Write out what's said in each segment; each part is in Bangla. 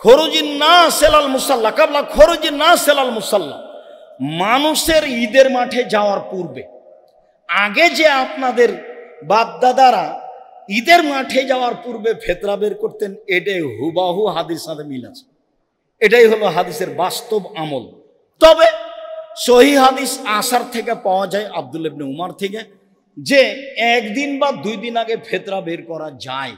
খরুজিন নাস ইলাল মুসাল্লা কাবলা খরুজিন নাস ইলাল মুসাল্লা, মানুষের ঈদের মাঠে যাওয়ার পূর্বে আগে যে আপনাদের বাপদাদারা ঈদের মাঠে যাওয়ার পূর্বে ফিতরা বের করতেন, এটাই হুবাহু হাদিস সাথে মিল আছে। এটাই হলো হাদিসের বাস্তব আমল। তবে সহিহ হাদিস আসার থেকে পাওয়া যায় আব্দুল্লাহ ইবনে উমর থেকে যে একদিন বা 2 দিন আগে ফিতরা বের করা যায়।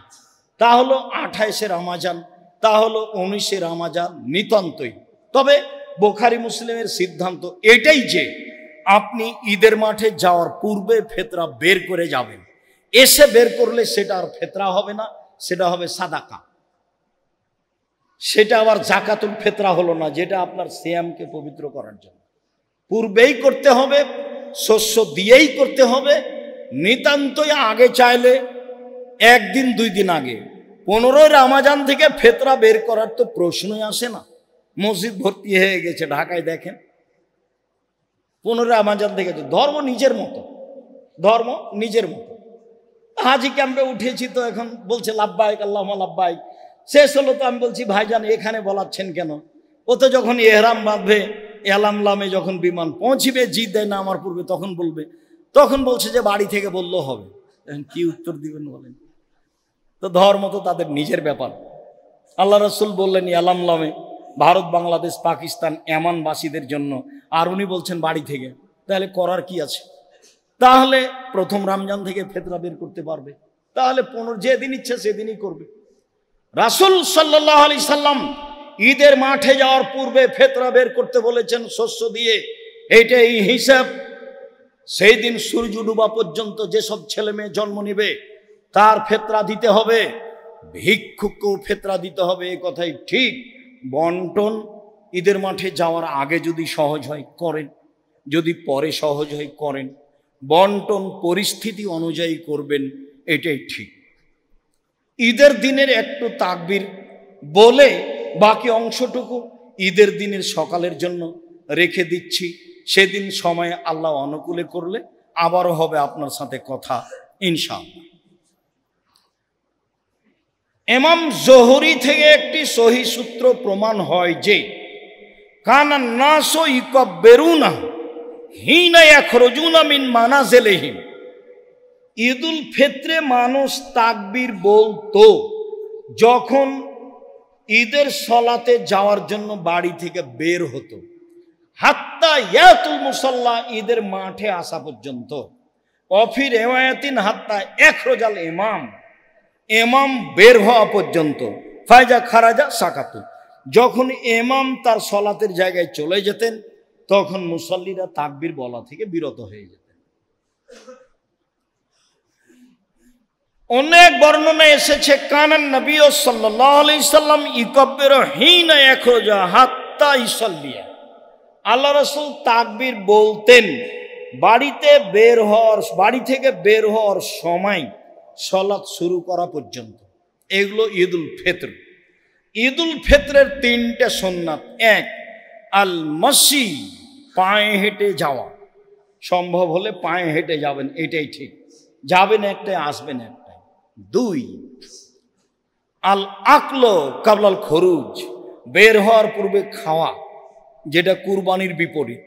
তা হলো 28শে রমজান, তা হলো 19শে রমজান নিতান্তই। তবে বুখারী মুসলিমের সিদ্ধান্ত এটাই যে আপনি ঈদের মাঠে যাওয়ার পূর্বে ফিতরা বের করে যাবেন। এসে বের করলে সেটা আর ফিতরা হবে না, সেটা হবে সাদাকা। সেটা আবার জাকাতুল ফিতরা হলো না, যেটা আপনার সিয়ামকে পবিত্র করার জন্য পূর্বেই করতে হবে, শস্য দিয়েই করতে হবে। নিতান্তই আগে চাইলে 1 দিন 2 দিন আগে। 15 রমজান থেকে ফিতরা বের করার তো প্রশ্নই আসে না। মসজিদ ভর্তি হয়ে গেছে ঢাকায়, দেখেন 15 রমজান থেকে। ধর্ম নিজের মতো, ধর্ম নিজের মতো। হাজি ক্যাম্পে উঠেছি তো এখন বলছে লাব্বাইক আল্লাহুম্মা লাব্বাইক। শেষ হলো তো আমি বলছি ভাইজান এখানে বলাচ্ছেন কেন? ও তো যখন এহরাম বাঁধবে, এলামলামে যখন বিমান পৌঁছিবে, জিদ্দায় নামার পূর্বে তখন বলবে। তখন বলছে যে বাড়ি থেকে বললেও হবে। কি উত্তর দিবেন বলেন? তো ধর্ম তো তাদের নিজের ব্যাপার। আল্লাহ রাসূল বললেন এলামলামে ভারত, বাংলাদেশ, পাকিস্তান এমানবাসীদের জন্য, আর উনি বলছেন বাড়ি থেকে। তাহলে করার কি আছে? তাহলে প্রথম রমজান থেকে ফিতরা বের করতে পারবে, তাহলে 15 যেদিন ইচ্ছে সেদিনই করবে। রাসূল সাল্লাল্লাহু আলাইহি সাল্লাম ঈদের মাঠে যাওয়ার পূর্বে ফিতরা বের করতে বলেছেন শস্য দিয়ে। এইটাই হিসাব। সেই দিন সূর্য ডুবা পর্যন্ত যেসব ছেলে মেয়ে জন্ম নেবে তার ফিতরা দিতে হবে, ভিক্ষুককেও ফিতরা দিতে হবে। এই কথাই ঠিক। বন্টন ঈদের মাঠে যাওয়ার আগে যদি সহজ হয় করেন, যদি পরে সহজ হয় করেন। বন্টন পরিস্থিতি অনুযায়ী করবেন, এটাই ঠিক। ঈদের দিনের একটু তাকবীর বলে বাকি অংশটুকু ঈদের দিনের সকালের জন্য রেখে দিচ্ছি। সেদিন সময় আল্লাহ অনুকূলে করলে আবারও হবে আপনার সাথে কথা ইনশাআল্লাহ। ইমাম জোহরি থেকে একটি সহিহ সূত্র প্রমাণ হয় যে কানান নাসু ইকাব্বিরুনা হিনা ইয়াখরুজুনা মিন মানাজিলিহিম, ঈদুল ফিতরে মানুষ তাকবীর বলতো যখন ঈদের সলাতে যাওয়ার জন্য বাড়ি থেকে বের হতো, হাত্তা ইয়াতুল মুসাল্লা, ঈদের মাঠে আসা পর্যন্ত। অফি রিওয়ায়াতিন হাত্তা ইয়াখরুজাল ইমাম, ইমাম বের হওয়া পর্যন্ত। ফায়জা খারাজা সাকাতু, যখন ইমাম তার সলাতের জায়গায় চলে যেতেন তখন মুসাল্লিরা তাকবীর বলা থেকে বিরত হয়ে যেতেন। অনেক বর্ণনা এসেছে কানান নবী সাল্লাল্লাহু আলাইহি সাল্লাম ইকাব্বিরু হিনা ইয়াখরুজা হাত্তা ইসাল্লিয়া, আল্লাহ রাসূল তাকবীর বলতেন বাড়ি থেকে বের হওয়ার সময় সালাত শুরু করা পর্যন্ত। এগুলো ঈদুল ফিতর। ঈদুল ফিতরের 3টে সুন্নাত। 1 আল মাসি, পায়ে হেঁটে যাওয়া। সম্ভব হলে পায়ে হেঁটে যাবেন, এটাই ঠিক। যাবেন একটাই, আসবেন একটাই। 2 আল আকলো কাবলাল খরুজ, বের হওয়ার পূর্বে খাওয়া, যেটা কুরবানির বিপরীত।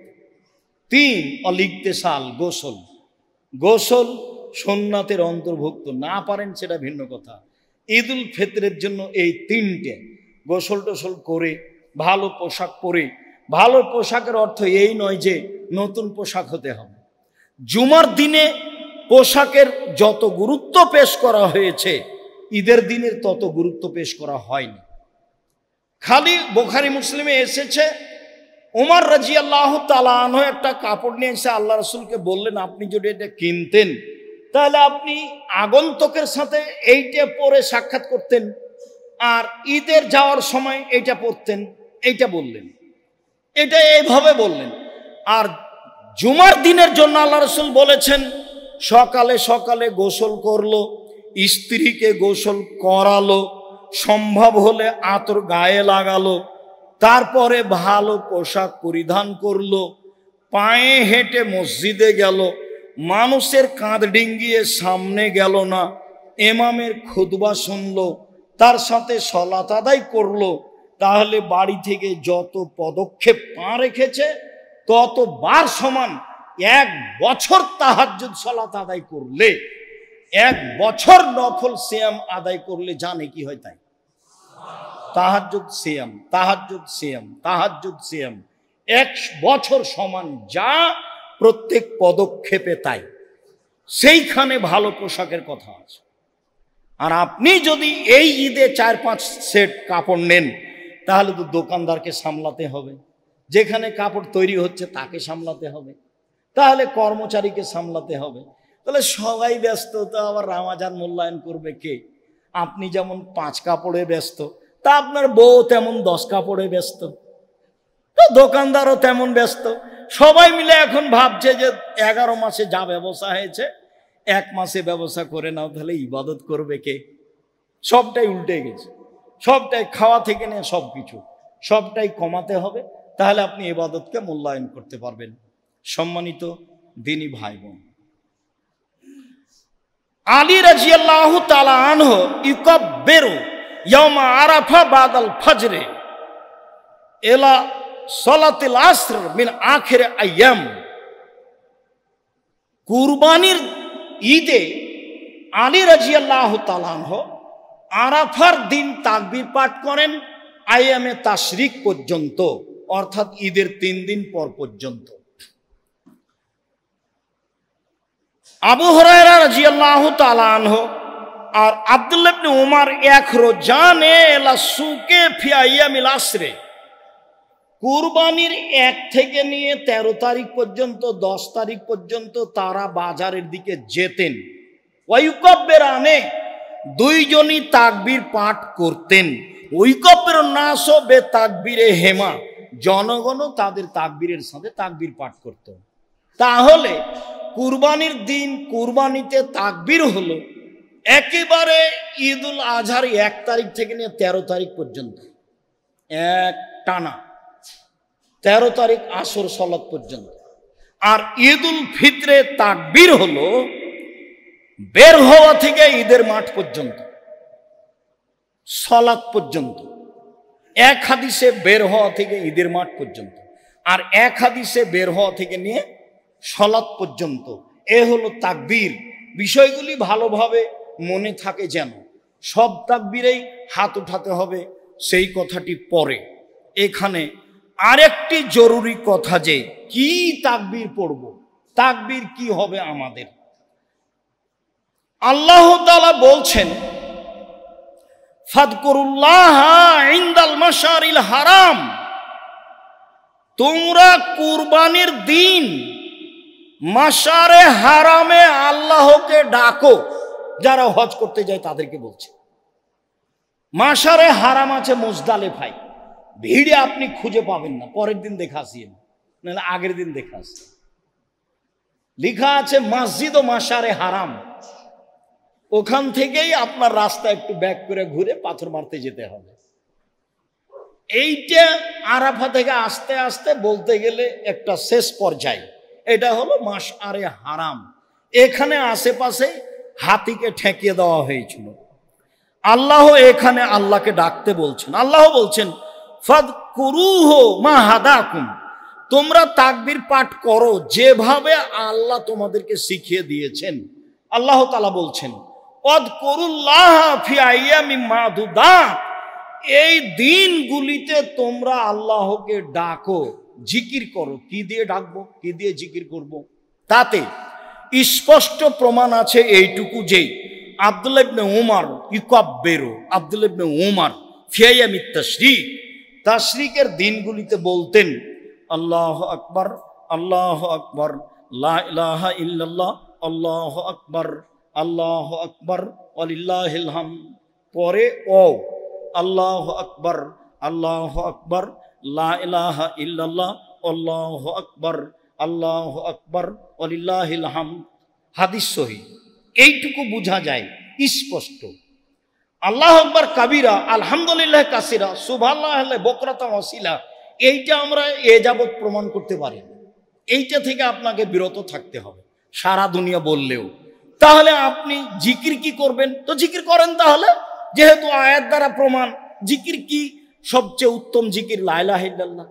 3 অল ইগতিসাল, গোসল। গোসল সুন্নাতের অন্তর্ভুক্ত, না পারেন সেটা ভিন্ন কথা। ঈদুল ফিতরের জন্য এই 3টে, গোসল টোসল করে ভালো পোশাক পরে। ভালো পোশাকের অর্থ এই নয় যে নতুন পোশাক হতে হবে। জুমার দিনে পোশাকের যত গুরুত্ব পেশ করা হয়েছে ঈদের দিনের তত গুরুত্ব পেশ করা হয়নি। খালি বুখারী মুসলিমে এসেছে ওমর রাদিয়াল্লাহু তাআলা আনহু একটা কাপড় নিয়ে এসে আল্লাহ রাসূলকে বললেন আপনি যদি এটা কিনতেন তাহলে আপনি আগন্তুকের সাথে এইটা পরে সাক্ষাৎ করতেন, আর ঈদের যাওয়ার সময় এইটা পরতেন। এইটা বললেন, এটা এইভাবে বললেন। আর জুমার দিনের জন্য আল্লাহ রাসূল বলেছেন সকালে সকালে গোসল করলো, স্ত্রীকে গোসল করালো, সম্ভব হলে আতর গায়ে লাগালো, তারপরে ভালো পোশাক পরিধান করলো, পায়ে হেঁটে মসজিদে গেল, মানুষের কাঁধ ডিঙ্গিয়ে সামনে গেল না, ইমামের খুতবা শুনলো, তার সাথে সালাত আদায় করলো, তাহলে বাড়ি থেকে যত পদক্ষেপ পা রেখেছে ততবার সমান। 1 বছর তাহাজ্জুদ সালাত আদায় করলে, 1 বছর নফল সিয়াম আদায় করলে জানে কি হয় তাই। তাহাজ্জুদ সিয়াম, তাহাজ্জুদ সিয়াম, তাহাজ্জুদ সিয়াম 1 বছর সমান, যা প্রত্যেক পদক্ষেপে তাই। সেইখানে ভালো পোশাকের কথা আছে। আর আপনি যদি এই ঈদে 4-5 সেট কাপড় নেন, তাহলে তো দোকানদারকে সামলাতে হবে, যেখানে কাপড় তৈরি হচ্ছে তাকে সামলাতে হবে, তাহলে কর্মচারীকে সামলাতে হবে, তাহলে সবাই ব্যস্ত। তো আবার রামাজান মূল্যায়ন করবে কে? আপনি যেমন 5 কাপড়ে ব্যস্ত, তা আপনার বউ তেমন 10 কাপড়ে ব্যস্ত, তো দোকানদারও তেমন ব্যস্ত। সবাই মিলে এখন ভাবছে যে 11 মাসে যা ব্যবসা হয়েছে 1 মাসে ব্যবসা করে নাও, তাহলে ইবাদত করবে কে? সবটাই উল্টে গেছে, সবটাই খাওয়া থেকে নিয়ে সব কিছু সবটাই কমাতে হবে, তাহলে আপনি ইবাদতকে মূল্যায়ন করতে পারবেন। সম্মানিত দিনী ভাই বোন, আলী রাদিয়াল্লাহু তাআলা আনহু ইউকাব্বিরু ইয়াউমা আরাফা বাদাল ফজরে ইলা সালাতিল আসর মিন আখির আইয়াম। কুরবানির ঈদে আলী রাদিয়াল্লাহু তাআলা আনহু আরাফার দিন তাকবীর পাঠ করেন আইয়ামে তাশরিক পর্যন্ত, অর্থাৎ ঈদের 3 দিন পর পর্যন্ত। আবু হুরায়রা রাদিয়াল্লাহু তাআলা আনহু আর আব্দুল্লাহ ইবনে উমর ইয়াখরুজানে ইলা সুকে ফি আইয়ামিল আসরে, কুরবানির 1 থেকে নিয়ে 13 তারিখ পর্যন্ত 10 তারিখ পর্যন্ত তারা বাজারের দিকে যেতেন। ওয়ায়ুকাব্বিরানে, দুইজনই তাকবীর পাঠ করতেন। ওয়ায়ুকাব্বিরুন নাসু বে তাকবীরে হেমা, জনগণও তাদের তাকবীরের সাথে তাকবীর পাঠ করত। তাহলে কুরবানির দিন কুরবানিতে তাকবীর হলো একেবারে ঈদুল আজহার 1 তারিখ থেকে নিয়ে 13 তারিখ পর্যন্ত, এক টানা 13 তারিখ আসর সালাত পর্যন্ত। আর ঈদুল ফিতরে তাকবীর হলো বের হওয়া থেকে ঈদের মাঠ পর্যন্ত, সালাত পর্যন্ত। 1 হাদিসে বের হওয়া থেকে ঈদের মাঠ পর্যন্ত, আর 1 হাদিসে বের হওয়া থেকে নিয়ে সালাত পর্যন্ত। এ হলো তাকবীর। বিষয়গুলি ভালোভাবে মনে থাকে যেন। সব তাকবীরেই হাত উঠাতে হবে সেই কথাটি পরে। এখানে আরেকটি জরুরি কথা, যে কি তাকবীর পড়ব, তাকবীর কি হবে আমাদের। আল্লাহ তাআলা বলছেন, ফাদকুরুল্লাহা ইনদাল মাশারিল হারাম, তোমরা কুরবানির দিন মাশারে হারামে আল্লাহকে ডাকো। যারা হজ করতে যায় তাদেরকে বলছে। মাশারে হারাম আছে মুজদালিফায়, ভিড়ে আপনি খুঁজে পাবেন না, পরের দিন দেখে আসিয়েন, নাহলে আগের দিন দেখে আসেন। লেখা আছে মসজিদ ও মাশারে হারাম, ওখান থেকেই আপনার রাস্তা একটু ব্যাক করে ঘুরে পাথর মারতে যেতে হবে। এইটা আরাফা থেকে আস্তে আস্তে বলতে গেলে একটা শেষ পর্যায়ে, এটা হলো মাশআরে হারাম। এখানে আশেপাশে হাতিকে ঠেকিয়ে দেওয়া হয়েছিল। আল্লাহ এখানে আল্লাহকে ডাকতে বলছেন। আল্লাহ বলছেন, ফাদকুরুহু মা হাদাকুম, তোমরা তাকবীর পাঠ করো যেভাবে আল্লাহ তোমাদেরকে শিখিয়ে দিয়েছেন। আল্লাহ তাআলা বলছেন, ওয়াদকুরুল্লাহা ফি আইয়ামিম মাদুদাত, এই দিনগুলিতে তোমরা আল্লাহকে ডাকো, জিকির করো। কি দিয়ে ডাকবো, কি দিয়ে জিকির করব? তাতে স্পষ্ট প্রমাণ আছে এইটুকু, যে আব্দুল্লাহ ইবনে উমর ইউকাব্বিরু, আব্দুল্লাহ ইবনে উমর ফি আইয়ামিত তাশরিক, তাশরিকের দিনগুলিতে বলতেন, আল্লাহু আকবার, আল্লাহু আকবার, লা ইলাহা ইল্লাল্লাহ, আল্লাহু আকবার, আল্লাহু আকবার, ওয়ালিল্লাহিল হামদ। পরে ও আল্লাহু আকবার, আল্লাহু আকবার, লা ইলাহা ইল্লাল্লাহ, আল্লাহু আকবার, আল্লাহু আকবার, ওয়ালিল্লাহিল হামদ। হাদিস সহিহ। এইটুকু বোঝা যায় স্পষ্ট। আল্লাহু আকবার কাবীরা, আলহামদুলিল্লাহ কাসীরা, সুবহানাল্লাহ বুকরাতান ওয়া আসীলা, এইটা আমরা এ যাবত প্রমাণ করতে পারি না। এইটা থেকে আপনাকে বিরত থাকতে হবে সারা দুনিয়া বললেও। তাহলে আপনি জিকির কি করবেন? তো জিকির করেন তাহলে, যেহেতু আয়াত দ্বারা প্রমাণ। জিকির কি? সবচেয়ে উত্তম জিকির লা ইলাহা ইল্লাল্লাহ,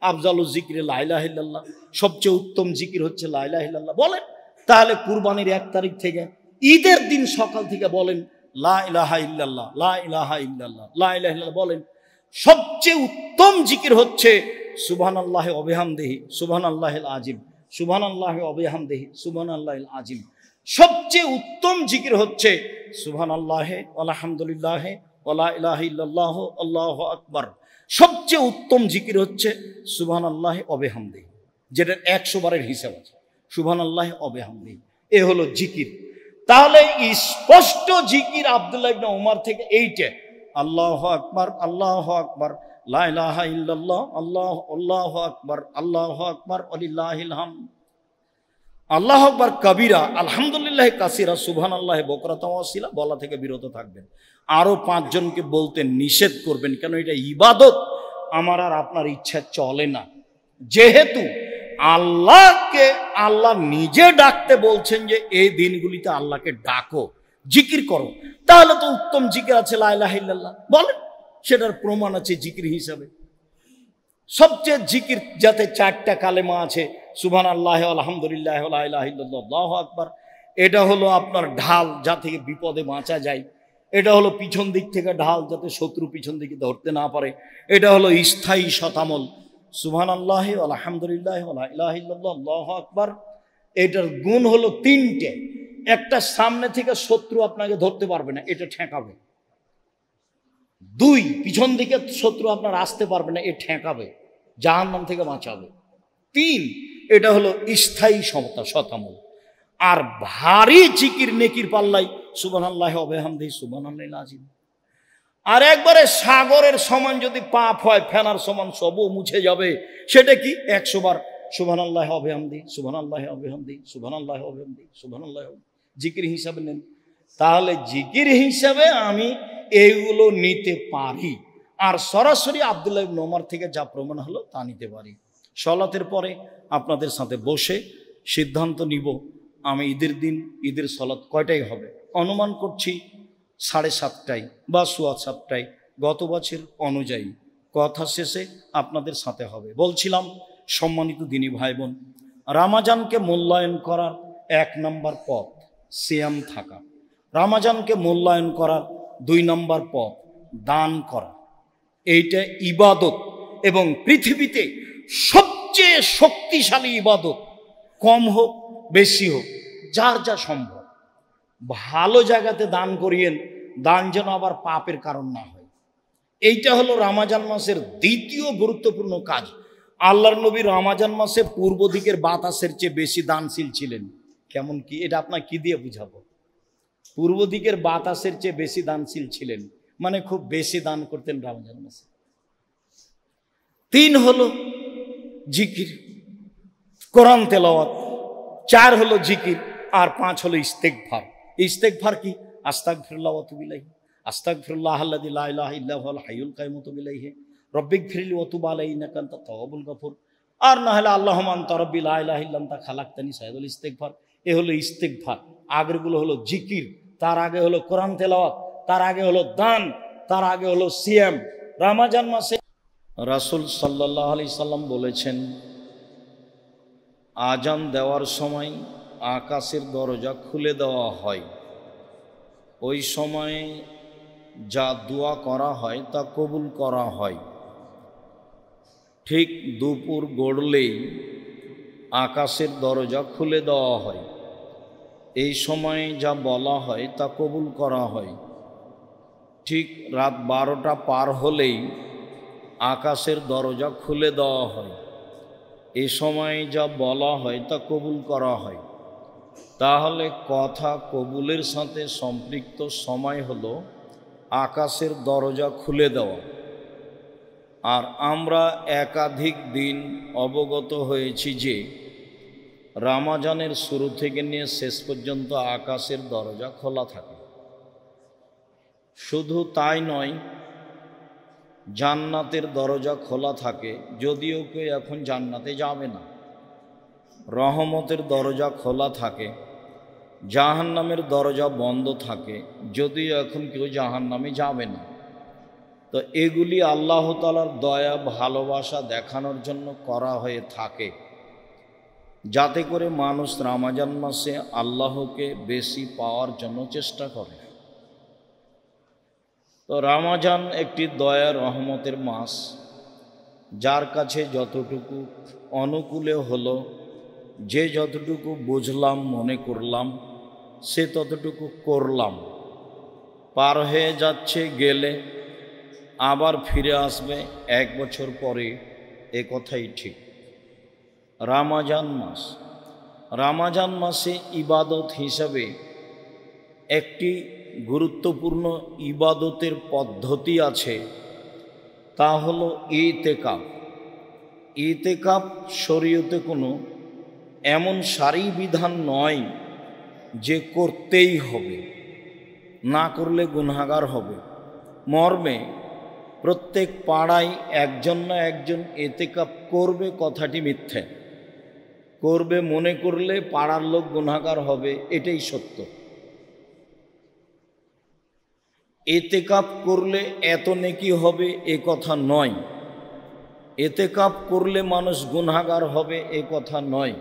আফজালুজ জিকিরে লা ইলাহা ইল্লাল্লাহ, সবচেয়ে উত্তম জিকির হচ্ছে লা ইলাহা ইল্লাল্লাহ। বলেন তাহলে কুরবানির 1 তারিখ থেকে ঈদের দিন সকাল থেকে বলেন লা ইলাহা ইল্লাল্লাহ, লা ইলাহা ইল্লাল্লাহ, লা ইলাহা ইল্লাল্লাহ বলেন। সবচেয়ে উত্তম জিকির হচ্ছে সুবহানাল্লাহি ওয়া বিহামদিহি সুবহানাল্লাহিল আযীম, সুবহানাল্লাহি ওয়া বিহামদিহি সুবহানাল্লাহিল আযীম। সবচেয়ে উত্তম জিকির হচ্ছে সুবহানাল্লাহি আলহামদুলিল্লাহি ওয়া লা ইলাহা ইল্লাল্লাহ আল্লাহু আকবার। সবচেয়ে উত্তম জিকির হচ্ছে সুবহানাল্লাহি ওয়া বিহামদিহি, যেটার 100 বারের হিসাব আছে, সুবহানাল্লাহি ওয়া বিহামদিহি। এ হলো জিকির। তাহলে স্পষ্ট জিকির আব্দুল্লাহ ইবনে উমর থেকে এইটা, আল্লাহু আকবার, আল্লাহু আকবার, লা ইলাহা ইল্লাল্লাহ, আল্লাহু আকবার, আল্লাহু আকবার ওয়ালিল্লাহিল হামদ, আল্লাহু আকবার কবীরা, আলহামদুলিল্লাহি কাসীরা, সুবহানাল্লাহি বুকরাতাও ওয়া আসীলা বলা থেকে বিরত থাকবেন। আরো 5 জনকে বলতে নিষেধ করবেন, কেন এটা ইবাদত, আমার আর আপনার ইচ্ছা চলে না। যেহেতু আল্লাহকে আল্লাহ নিজে ডাকতে বলছেন যে এই দিনগুলিতে আল্লাহকে ডাকো, জিকির করো, তাহলে তো উত্তম জিকির আছে লা ইলাহা ইল্লাল্লাহ, বলেন সেটার প্রমাণ আছে জিকির হিসাবে। সবচেয়ে জিকির যাতে 4টা কালেমা আছে, সুবহানাল্লাহি আলহামদুলিল্লাহ লা ইলাহা ইল্লাল্লাহ আল্লাহু আকবার, এটা হলো আপনার ঢাল যা থেকে বিপদে বাঁচা যায়, এটা হলো পিছন দিক থেকে ঢাল যাতে শত্রু পিছন দিকে ধরতে না পারে, এটা হলো স্থায়ী শতামল সুবহানাল্লাহি আলহামদুলিল্লাহ লা ইলাহা ইল্লাল্লাহ আল্লাহু আকবার। এটার গুণ হলো 3টে। একটা, সামনে থেকে শত্রু আপনাকে ধরতে পারবে না, এটা ঠেকাবে। 2, পিছন দিকে শত্রু আপনার আসতে পারবে না, এ ঠেকাবে, জাহান্নাম থেকে বাঁচাবে। 3, এটা হলো স্থায়ী শতামল। আর ভারী জিকির নেকির পাল্লাই সুবহানাল্লাহি ওয়া বিহামদিহি সুবহানাল্লাহিল আযীম। আর একবারে সাগরের সমান যদি পাপ হয়, ফেনার সমান, সবও মুছে যাবে। সেটা কি? 100 বার সুবহানাল্লাহি ওয়া বিহামদিহি সুবহানাল্লাহি ওয়া বিহামদিহি সুবহানাল্লাহি ওয়া বিহামদিহি সুবহানাল্লাহি জিকির হিসাবে নেন। তাহলে জিকির হিসাবে আমি এইগুলো নিতে পারি, আর সরাসরি আব্দুল্লাহ ইবনে ওমর থেকে যা প্রমাণ হলো তা নিতে পারি। সালাতের পরে আপনাদের সাথে বসে সিদ্ধান্ত নিব আমি ঈদের দিন ঈদের সালাত কয়টায় হবে। অনুমান করছি 7:30টায় বা 7:15টায়, গত বছর অনুযায়ী। কথা শেষে আপনাদের সাথে হবে। বলছিলাম সম্মানিত দিনী ভাই বোন, রামাজানকে মূল্যায়ন করার 1 নম্বর পথ সিয়াম থাকা। রামাজানকে মূল্যায়ন করার 2 নম্বর পথ দান করা। এইটা ইবাদত, এবং পৃথিবীতে সবচেয়ে শক্তিশালী ইবাদত, কম হোক বেশি হোক যার যা সম্ভব। ভালো জায়গাতে দান করিয়েন, দান যেন আবার পাপের কারণ না হয়। এইটা হলো রমজান মাসের দ্বিতীয় গুরুত্বপূর্ণ কাজ। আল্লাহর নবী রমজান মাসে পূর্ব দিকের বাতাসের চেয়ে বেশি দানশীল ছিলেন। কেমন কি? এটা আপনার কি দিয়ে বুঝাবো? পূর্ব দিকের বাতাসের চেয়ে বেশি দানশীল ছিলেন, মানে খুব বেশি দান করতেন রমজান মাসে। 3 হলো জিকির, কোরআন তেলাওয়াত। 4 হলো জিকির, আর 5 হলো ইস্তেগফার। ইস্তেগফার কি? আস্তাগফিরুল্লাহ ওয়া আতুবু ইলাইহি, আস্তাগফিরুল্লাহ আল্লাযী লা ইলাহা ইল্লা হুয়াল হাইয়ুল কাইয়্যুম ওয়া আতুবু ইলাইহি, রব্বিগফিরলি ওয়া তুব আলাইহি ইন্নাকা আনতাত তাওয়াবুল গফুর। আর না হলে আল্লাহুম্মা আনতা রাব্বি লা ইলাহা ইল্লা আনতা খালাকতানি, সাইয়্যিদুল ইস্তেগফার। এ হলো ইস্তেগফার। আগেরগুলো হলো জিকির, তার আগে হলো কোরআন তেলাওয়াত, তার আগে হলো দান, তার আগে হলো সিয়াম। রমজান মাসে রাসূল সাল্লাল্লাহু আলাইহি সাল্লাম বলেছেন, আজান দেওয়ার সময় আকাশের দরজা খুলে দেওয়া হয়। ওই সময়ে যা দোয়া করা হয় তা কবুল করা হয়। ঠিক দুপুর গড়লেই আকাশের দরজা খুলে দেওয়া হয়। এই সময়ে যা বলা হয় তা কবুল করা হয়। ঠিক রাত 12টা পার হলেই আকাশের দরজা খুলে দেওয়া হয়। এই সময়ে যা বলা হয় তা কবুল করা হয়। তাহলে কথা কবুলের সাথে সম্পৃক্ত সময় হলো আকাশের দরজা খুলে দেওয়া। আর আমরা একাধিক দিন অবগত হয়েছি যে রমজানের শুরু থেকে নিয়ে শেষ পর্যন্ত আকাশের দরজা খোলা থাকে। শুধু তাই নয়, জান্নাতের দরজা খোলা থাকে, যদিও কেউ এখন জান্নাতে যাবে না। রহমতের দরজা খোলা থাকে, জাহান্নামের দরজা বন্ধ থাকে, যদিও এখন কেউ জাহান্নামে যাবে না। তো এগুলি আল্লাহ তাআলার দয়া ভালোবাসা দেখানোর জন্য করা হয়ে থাকে, যাতে করে মানুষ রমজান মাসে আল্লাহকে বেশি পাওয়ার জন্য চেষ্টা করে। তো রমজান একটি দয়া রহমতের মাস, যার কাছে যতটুকু অনুকূলে হলো, যে যতটুকু বুঝলাম মনে করলাম সে ততটুকু করলাম। পার হয়ে যাচ্ছে, গেলে আবার ফিরে আসবে 1 বছর পরে, এ কথাই ঠিক। রমজান মাসে ইবাদত হিসাবে একটি গুরুত্বপূর্ণ ইবাদতের পদ্ধতি আছে, তা হলো ইতিকাফ। ইতিকাফ শরীয়তে কোনো এমন সারি বিধান নয় যে করতেই হবে, না করলে গুনাহগার হবে। মর্মে প্রত্যেক পাড়ায় একজন না একজন ইতিকাফ করবে, কথাটি মিথ্যে। করবে মনে করলে পাড়ার লোক গুনাহগার হবে, এটাই সত্য। ইতিকাফ করলে এত নেকি হবে এ কথা নয়, ইতিকাফ করলে মানুষ গুনাহগার হবে এ কথা নয়।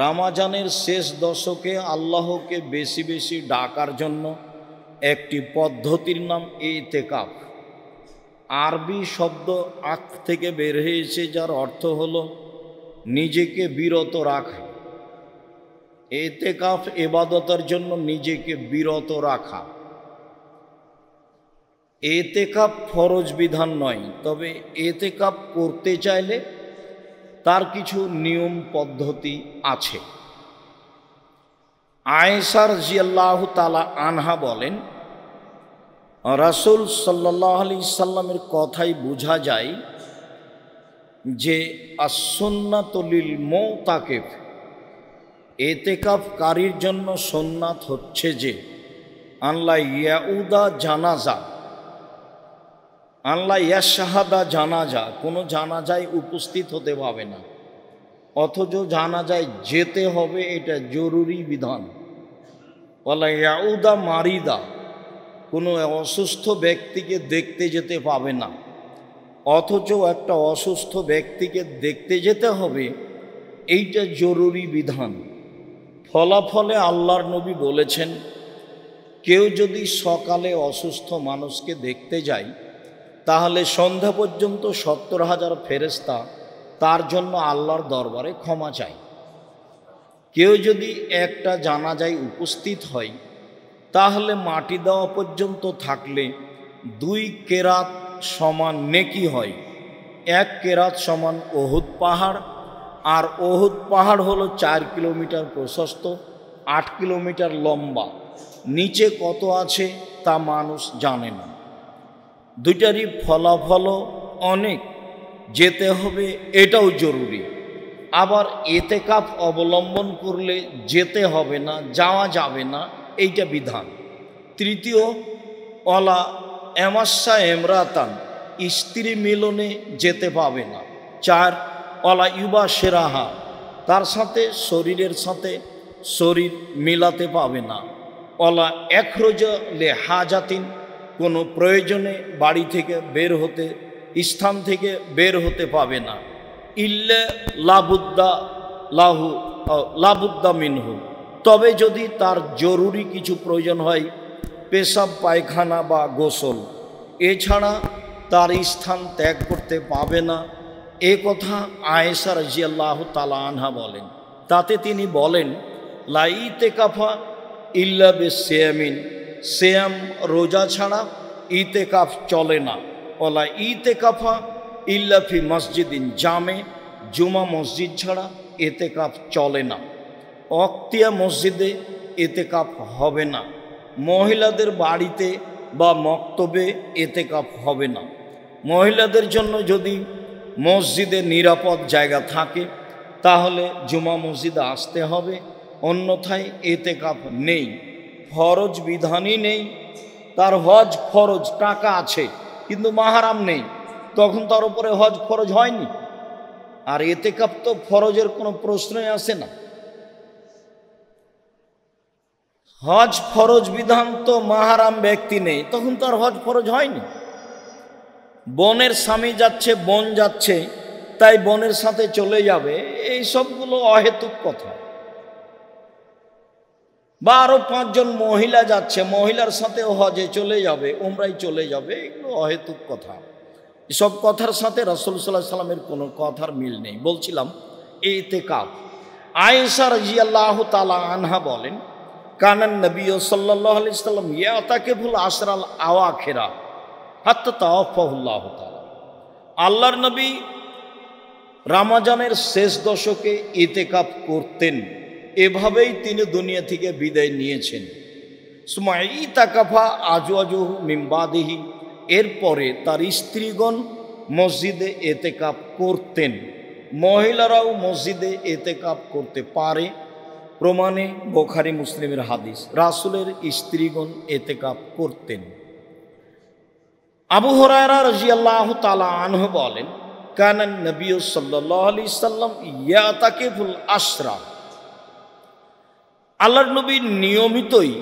রমজানের শেষ দশকে আল্লাহকে বেশি বেশি ডাকার জন্য একটি পদ্ধতির নাম ইতিকাফ। আরবি শব্দ আখ থেকে বের হয়েছে, যার অর্থ হলো নিজেকে বিরত রাখা। ইতিকাফ ইবাদতের জন্য নিজেকে বিরত রাখা। ইতিকাফ ফরজ বিধান নয়, তবে ইতিকাফ করতে চাইলে তার কিছু নিয়ম পদ্ধতি আছে। আয়েশা রাদিয়াল্লাহু তাআলা আনহা বলেন, রাসূল সাল্লাল্লাহু আলাইহি সাল্লামের কথাই বোঝা যায় যে as-সুন্নাতু লিল মুতাকিফ, ইতিকাফকারীর জন্য সুন্নাত হচ্ছে যে আল্লাহ ইয়াউদা জানাজা, আল্লাহ ইয়াশহাদা জানাজা, কোনো জানাজায় উপস্থিত হতে পাবে না, অথচ জানাজায় যেতে হবে, এটা জরুরি বিধান। ওয়ালা ইয়াউদা মারিদা, কোনো অসুস্থ ব্যক্তিকে দেখতে যেতে পাবে না, অথচ একটা অসুস্থ ব্যক্তিকে দেখতে যেতে হবে, এইটা জরুরি বিধান। ফলাফলে আল্লাহর নবী বলেছেন, কেউ যদি সকালে অসুস্থ মানুষকে দেখতে যায়, তাহলে সন্ধ্যা পর্যন্ত 70,000 ফেরেশতা তার জন্য আল্লাহর দরবারে ক্ষমা চায়। কেউ যদি একটা জানাজায় উপস্থিত হয়, তাহলে মাটি দেওয়া পর্যন্ত থাকলে 2 কেরাত সমান নেকি হয়। 1 কেরাত সমান উহুদ পাহাড়, আর উহুদ পাহাড় হলো 4 কিলোমিটার প্রশস্ত, 8 কিলোমিটার লম্বা। নিচে কত আছে তা মানুষ জানে না। দুইটারই ফলাফল অনেক, যেতে হবে এটাও জরুরি। আবার ইতিকাফ অবলম্বন করলে যেতে হবে না, যাওয়া যাবে না, এইটা বিধান। তৃতীয়, ওয়ালা এমাশা এমরাতান, স্ত্রী মিলনে যেতে পাবে না। 4, ওয়ালা ইউবা সেরাহা, তার সাথে শরীরের সাথে শরীর মিলাতে পাবে না। ওয়ালা একরোজ লে হাজাতিন, কোনো প্রয়োজনে বাড়ি থেকে বের হতে, স্থান থেকে বের হতে পাবে না। ইল্লা লাবুদ্দা মিনহু, তবে যদি তার জরুরি কিছু প্রয়োজন হয়, পেশাব পায়খানা বা গোসল, এছাড়া তার স্থান ত্যাগ করতে পাবে না। এ কথা আয়েশা রাদিয়াল্লাহু তাআলা আনহা বলেন। তাতে তিনি বলেন, লা ইতিকাফা ইল্লা বিসিয়ামিন, সিয়াম রোজা ছাড়া ইতিকাফ চলে না। ওয়ালা ইতিকাফা ইল্লা ফি মসজিদিন জামে, জুমা মসজিদ ছাড়া ইতিকাফ চলে না। অক্তিয়া মসজিদে ইতিকাফ হবে না। মহিলাদের বাড়িতে বা মক্তবে ইতিকাফ হবে না। মহিলাদের জন্য যদি মসজিদে নিরাপদ জায়গা থাকে, তাহলে জুমা মসজিদে আসতে হবে, অন্যথায় ইতিকাফ নেই। ফরজ বিধানই নেই। তার হজ ফরজ, টাকা আছে কিন্তু মাহরাম নেই, তখন তার উপরে হজ ফরজ হয়নি। আর ইতিকাফ তো ফরজের কোনো প্রশ্নই আসে না। হজ ফরজ বিধান তো মাহরাম ব্যক্তি নেই, তখন তার হজ ফরজ হয়নি। বোনের স্বামী যাচ্ছে, বোন যাচ্ছে, তাই বোনের সাথে চলে যাবে, এই সবগুলো অহেতুক কথা। বা আরো 5 জন মহিলা যাচ্ছে, মহিলার সাথে হজে চলে যাবে, উমরায় চলে যাবে, এগুলো অহেতুক কথা। এসব কথার সাথে রাসূল সাল্লাল্লাহু আলাইহি সাল্লামের কোনো কথার মিল নেই। বলছিলাম ইতিকাফ। আয়েশা রাদিয়াল্লাহু তাআলা আনহা বলেন, কানান নবী সাল্লাল্লাহু আলাইহি সাল্লাম ইয়াতাকিফুল আশরাল আওয়াখিরা হাত্তা তাওয়াফাহুল্লাহু তাআলা। আল্লাহর নবী রমজানের শেষ দশকে ইতিকাফ করতেন, এভাবেই তিনি দুনিয়া থেকে বিদায় নিয়েছেন। সুম্মা ইতাকাফা আজওয়াজুহু মিন বাদিহি, এরপরে তার স্ত্রীগণ মসজিদে ইতিকাফ করতেন। মহিলারাও মসজিদে ইতিকাফ করতে পারে, প্রমাণে বুখারী মুসলিমের হাদিস। রাসূলের স্ত্রীগণ ইতিকাফ করতেন। আবু হুরায়রা রাদিয়াল্লাহু তাআলা আনহু বলেন, কানান নবী সাল্লাল্লাহু আলাইহি সাল্লাম ইয়াতাকিফুল আশরা, আল্লাহর নবী নিয়মিতই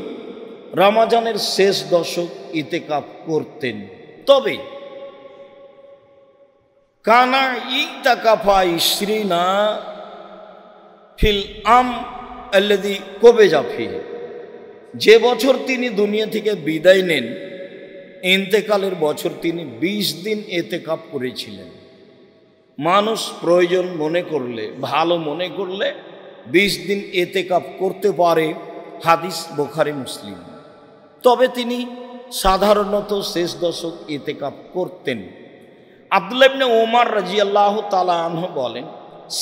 রমজানের শেষ দশক ইতিকাফ করতেন। তবে কানা ইতাকাফা ইশরিনা ফিল আম আল্লাযী কুবিজা ফিহি, যে বছর তিনি দুনিয়া থেকে বিদায় নেন, ইন্তেকালের বছর তিনি 20 দিন ইতিকাফ করেছিলেন। মানুষ প্রয়োজন মনে করলে, ভালো মনে করলে 20 দিন ইতিকাফ করতে পারে, হাদিস বুখারী মুসলিম। তবে তিনি সাধারণত শেষ দশক ইতিকাফ করতেন। আব্দুল্লাহ ইবনে ওমর রাদিয়াল্লাহু তাআলা আনহু বলেন,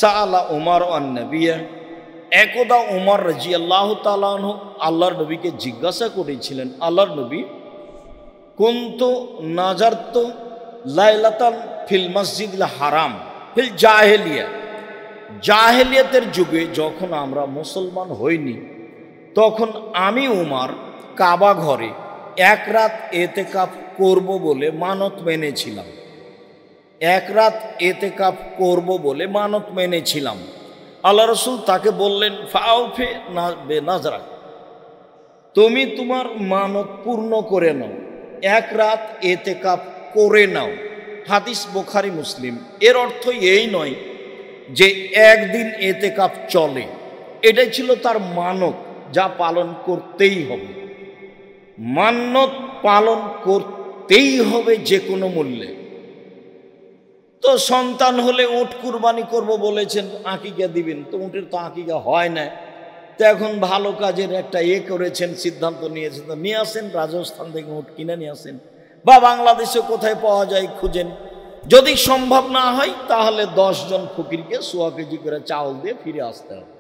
সাআলা ওমর আন নবিয়্যা, একদা ওমর রাদিয়াল্লাহু তাআলা আনহু আল্লাহর নবীকে জিজ্ঞাসা করেছিলেন, আল্লাহর নবী, কুনতু নাজারতু লাইলাতান ফিল মসজিদিল হারাম ফিল জাহেলিয়া, জাহেলিয়াতের যুগে যখন আমরা মুসলমান হইনি, তখন আমি উমর কাবা ঘরে 1 রাত ইতিকাফ করব বলে মানত মেনেছিলাম। 1 রাত ইতিকাফ করব বলে মানত মেনেছিলাম। আল্লাহ রাসূল তাকে বললেন, ফাউফি নাজরা, তুমি তোমার মানত পূর্ণ করে নাও, 1 রাত ইতিকাফ করে নাও। হাদিস বুখারী মুসলিম। এর অর্থ এই নয় যে একদিন ইতিকাফ চলে, এটাই ছিল তার মানত, যা পালন করতেই হবে। মান্নত পালন করতেই হবে যে কোনো মূল্যে। তো সন্তান হলে উট কুরবানি করব বলেছেন, আকিকা দিবেন, তো উটের তো আকিকা হয় না। তো এখন ভালো কাজের একটা করেছেন, সিদ্ধান্ত নিয়েছেন, তো নিয়ে আসেন, রাজস্থান থেকে উট কিনে নিয়ে আসেন, বা বাংলাদেশে কোথায় পাওয়া যায় খুঁজেন। যদি সম্ভব না হয় তাহলে 10 জন ফকিরকে 1.25 কেজি করে চাউল দিয়ে ফিরে আসতে হবে।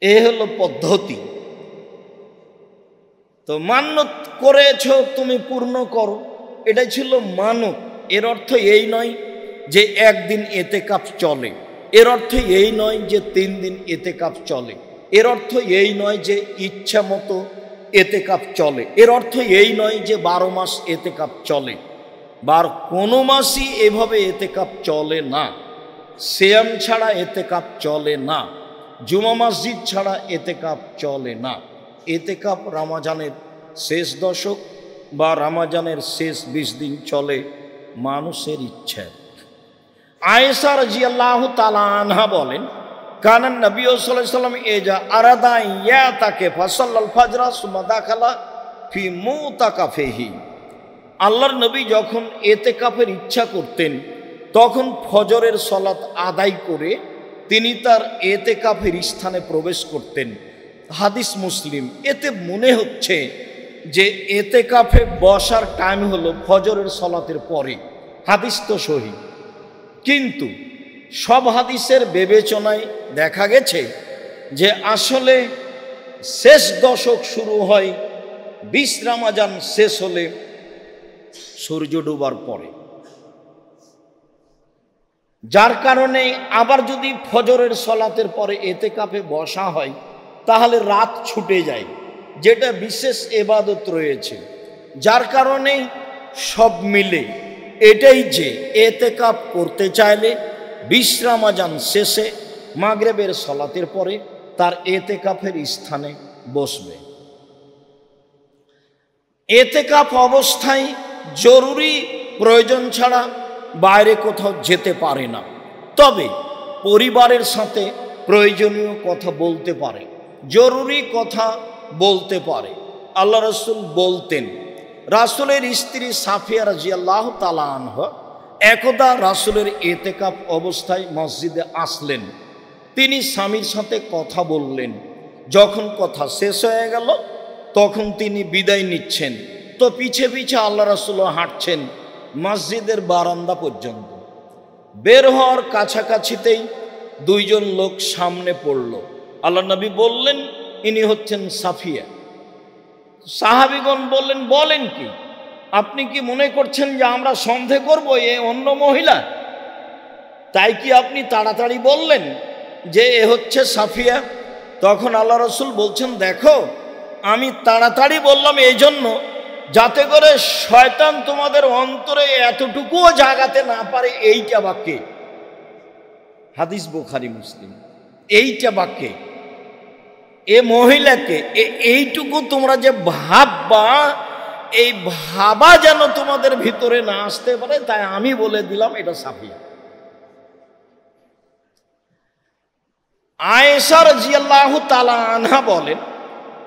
এ হলো পদ্ধতি। তো মান্নত করেছ তুমি পূর্ণ করো, এটা ছিল মানত। এর অর্থ এই নয় যে একদিন ইতিকাফ চলে, এর অর্থ এই নয় যে 3 দিন ইতিকাফ চলে, এর অর্থ এই নয় যে ইচ্ছা মতো ইতিকাফ চলে, এর অর্থ এই নয় যে 12 মাস ইতিকাফ চলে। কোনো মাসই এভাবে ইতিকাফ চলে না। সিয়াম ছাড়া ইতিকাফ চলে না, জুমা মসজিদ ছাড়া ইতিকাফ চলে না। ইতিকাফ রমজানের শেষ দশক বা রমজানের শেষ 20 দিন চলে মানুষের ইচ্ছা। আয়েশা রাদিয়াল্লাহু তাআলা আনহা বলেন, কানান নবী সাল্লাল্লাহু আলাইহি সাল্লাম ইজা আরাদা ইয়াতাকিফা সাল্লাল ফাজরা সুম্মা দাখালা ফি মুতাকাফিহি, আল্লাহর নবী যখন ইতিকাফের ইচ্ছা করতেন, তখন ফজরের সালাত আদায় করে তিনি তার ইতিকাফের স্থানে প্রবেশ করতেন। হাদিস মুসলিম। এতে মনে হচ্ছে যে ইতিকাফে বসার টাইম হলো ফজরের সালাতের পরে। হাদিস তো সহিহ, কিন্তু সব হাদিসের বিবেচনায় দেখা গেছে যে আসলে শেষ দশক শুরু হয় 20 রমজান শেষ হলে সূর্য ডুবার পরে। যার কারণে আবার যদি ফজরের সালাতের পরে ইতিকাফে বসা হয় তাহলে রাত ছুটে যায়, যেটা বিশেষ ইবাদত রয়েছে। যার কারণে সব মিলে এটাই যে ইতিকাফ করতে চাইলে 20 রমজান শেষে মাগরিবের সালাতের পরে তার ইতিকাফের স্থানে বসবে। ইতিকাফ অবস্থায় জরুরি প্রয়োজন ছাড়া বাইরে কোথাও যেতে পারে না, তবে পরিবারের সাথে প্রয়োজনীয় কথা বলতে পারে, জরুরি কথা বলতে পারে। আল্লাহ রসুল বলতেন, রাসূলের স্ত্রী সাফিয়া রাদিয়াল্লাহু তাআলা আনহা একদা রাসূলের ইতিকাফ অবস্থায় মসজিদে আসলেন। তিনি স্বামীর সাথে কথা বললেন। যখন কথা শেষ হয়ে গেল তখন তিনি বিদায় নিচ্ছেন, তো পিছে পিছে আল্লাহ রাসূল হাঁটছেন মসজিদের বারান্দা পর্যন্ত। বের হওয়ার কাছাকাছিতেই দুইজন লোক সামনে পড়ল। আল্লাহ নবী বললেন, ইনি হচ্ছেন সাফিয়া। সাহাবীগণ বললেন, বলেন কি? আপনি কি মনে করছেন যে আমরা সন্দেহ করব এ অন্য মহিলা? তাই কি আপনি তাড়াতাড়ি বললেন যে এ হচ্ছে সাফিয়া? তখন আল্লাহ রসুল বলছেন, দেখো আমি তাড়াতাড়ি বললাম এই জন্য যাতে করে শয়তান তোমাদের অন্তরে এতটুকুও জাগাতে না পারে। এইটা বাক্যে, হাদিস বুখারী মুসলিম, এইটা বাক্যে এ মহিলাকে এইটুকু তোমরা যে ভাববা, এই ভাবা যেন তোমাদের ভিতরে না আসতে পারে, তাই আমি বলে দিলাম এটা সাফিয়া। আয়েশা রাদিয়াল্লাহু তাআলা আনহা বলেন,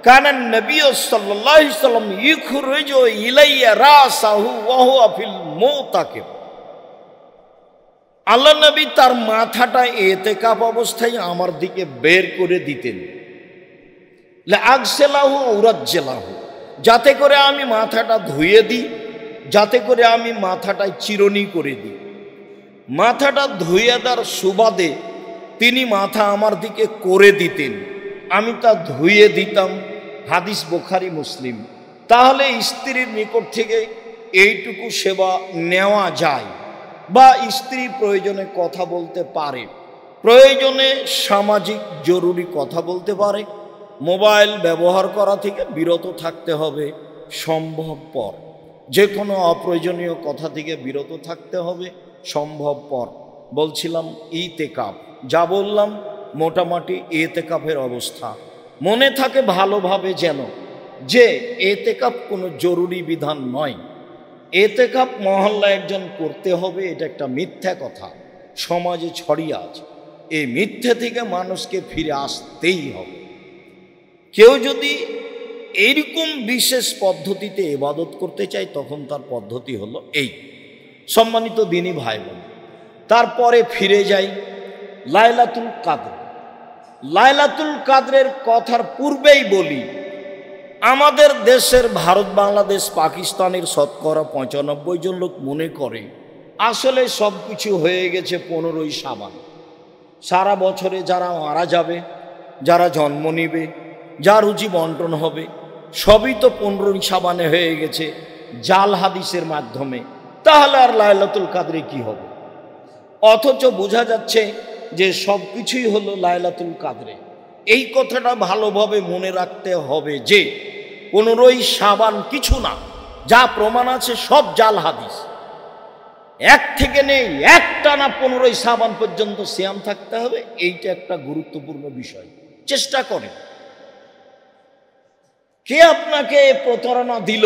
কানান নবী সাল্লাল্লাহু আলাইহি ওয়াসাল্লাম ইখরুজু ইলাইয়া রাসাহু ওয়া হুয়া ফিল মুতাকিব। আল্লাহ নবী তার মাথাটা ইতিকাফ অবস্থায় আমার দিকে বের করে দিতেন, লাগসেলাহু উরাজ্জেলাহু, যাতে করে আমি মাথাটা ধুয়ে দিই, যাতে করে আমি মাথাটায় চিরুনি করে দিই। মাথাটা ধুয়ে দেওয়ার সুবাদে তিনি মাথা আমার দিকে করে দিতেন, আমি তা ধুয়ে দিতাম। হাদিস বুখারী মুসলিম। তাহলে স্ত্রীর নিকট থেকে এইটুকু সেবা নেওয়া যায়, বা স্ত্রী প্রয়োজনে কথা বলতে পারে, প্রয়োজনে সামাজিক জরুরি কথা বলতে পারে। মোবাইল ব্যবহার করা থেকে বিরত থাকতে হবে সম্ভবপর, যে কোনো অপ্রয়োজনীয় কথা থেকে বিরত থাকতে হবে সম্ভবপর। বলছিলাম ইতিকাফ, যা বললাম মোটামুটি ইতিকাফের অবস্থা। মনে থাকে ভালোভাবে যেন যে ইতিকাফ কোনো জরুরি বিধান নয়। ইতিকাফ মহল্লা একজন করতে হবে, এটা একটা মিথ্যা কথা সমাজে ছড়িয়ে আছে। এই মিথ্যা থেকে মানুষকে ফিরে আসতেই হবে। কেউ যদি এইরকম বিশেষ পদ্ধতিতে ইবাদত করতে চায় তখন তার পদ্ধতি হলো এই। সম্মানিত দিনী ভাই বোন, তারপরে ফিরে যাই লাইলাতুল কাদর। লাইলাতুল কাদরের কথার পূর্বেই বলি, আমাদের দেশের ভারত, বাংলাদেশ, পাকিস্তানের শতকরা ৯৫ জন লোক মনে করে আসলে সব কিছু হয়ে গেছে ১৫ই শাবান। সারা বছরে যারা মারা যাবে, যারা জন্ম নিবে, যার রুজি বন্টন হবে, সবই তো ১৫ই শাবানে হয়ে গেছে জাল হাদিসের মাধ্যমে। তাহলে আর লাইলাতুল কাদরে কি হবে? অথচ বোঝা যাচ্ছে যে সব কিছুই হলো লাইলাতুল কাদরে। এই কথাটা ভালোভাবে মনে রাখতে হবে যে ১৫ই শাবান কিছু না, যা প্রমাণ আছে সব জাল হাদিস। এক থেকে নেই, একটানা ১৫ই শাবান পর্যন্ত সিয়াম থাকতে হবে। এইটা একটা গুরুত্বপূর্ণ বিষয়। চেষ্টা করেন। কে আপনাকে প্রতারণা দিল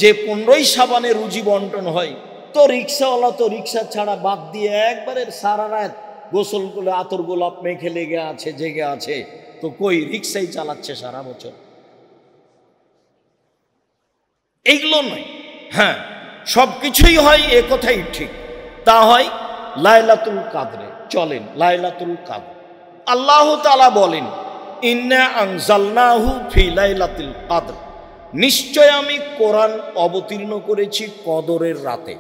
যে ১৫ই শাবানে রুজি বন্টন হয়? তো রিক্সাওয়ালা তো রিক্সা ছাড়া বাদ দিয়ে একবারে সারা রাত গোসল করে আতর গোলাপ মেখে লেগে আছে, জেগে আছে, তো কই রিক্সাই চালাচ্ছে সারা বছর। এইগুলো নয়। হ্যাঁ, সব কিছুই হয়, এ কথাই ঠিক। তা হয় লাইলাতুল কাদরে। চলেন লাইলাতুল কাদর। আল্লাহ তাআলা বলেন, ইন্না আনজালনাহু ফি লাইলাতুল কাদর, নিশ্চয় আমি কোরআন অবতীর্ণ করেছি কদরের রাতে।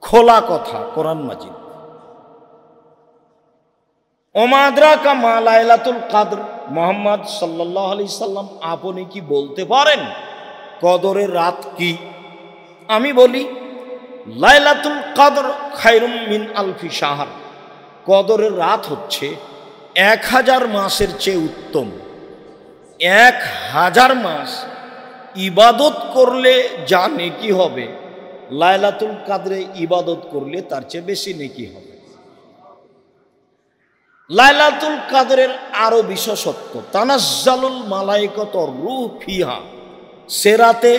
খোলা কথা কোরআন মাজিদ। ওমা আদরাকা মা লাইলাতুল কাদর, মুহাম্মদ সাল্লাল্লাহু আলাইহি সাল্লাম আপনি কি বলতে পারেন কদরের রাত কি? আমি বলি, লাইলাতুল কাদর খায়রুম মিন আলফি শাহর, কদরের রাত হচ্ছে ১০০০ মাসের চেয়ে উত্তম। ১০০০ মাস ইবাদত করলে যা নেকি হবে, লাইলাতুল কাদরে ইবাদত করলে তার চেয়ে বেশি নেকি হবে। লাইলাতুল কাদরের আরো বিশেষত্ব, তানাজ্জালুল মালায়েকাতুর রূহ ফিহা, সে রাতে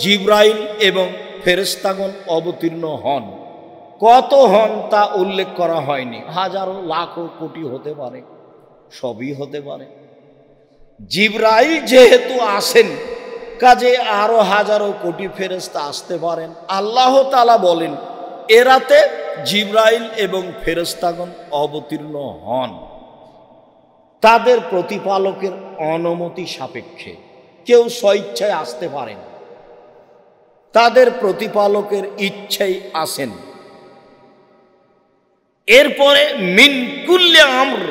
জিবরাইল এবং ফেরেশতাগণ অবতীর্ণ হন। কত হন তা উল্লেখ করা হয়নি, হাজারো লাখো কোটি হতে পারে, সবই হতে পারে। জিবরাইল যেহেতু আসেন, কাজে আরো হাজারো কোটি ফেরেশতা আসতে পারেন। আল্লাহ তাআলা বলেন এ রাতে জিবরাইল এবং ফেরেশতাগণ অবতীর্ণ হন তাদের প্রতিপালকের অনুমতি সাপেক্ষে। কেউ স্বইচ্ছায় আসতে পারেন, তাদের প্রতিপালকের ইচ্ছাই আসেন। এরপরে মিন কুল্লি আমর,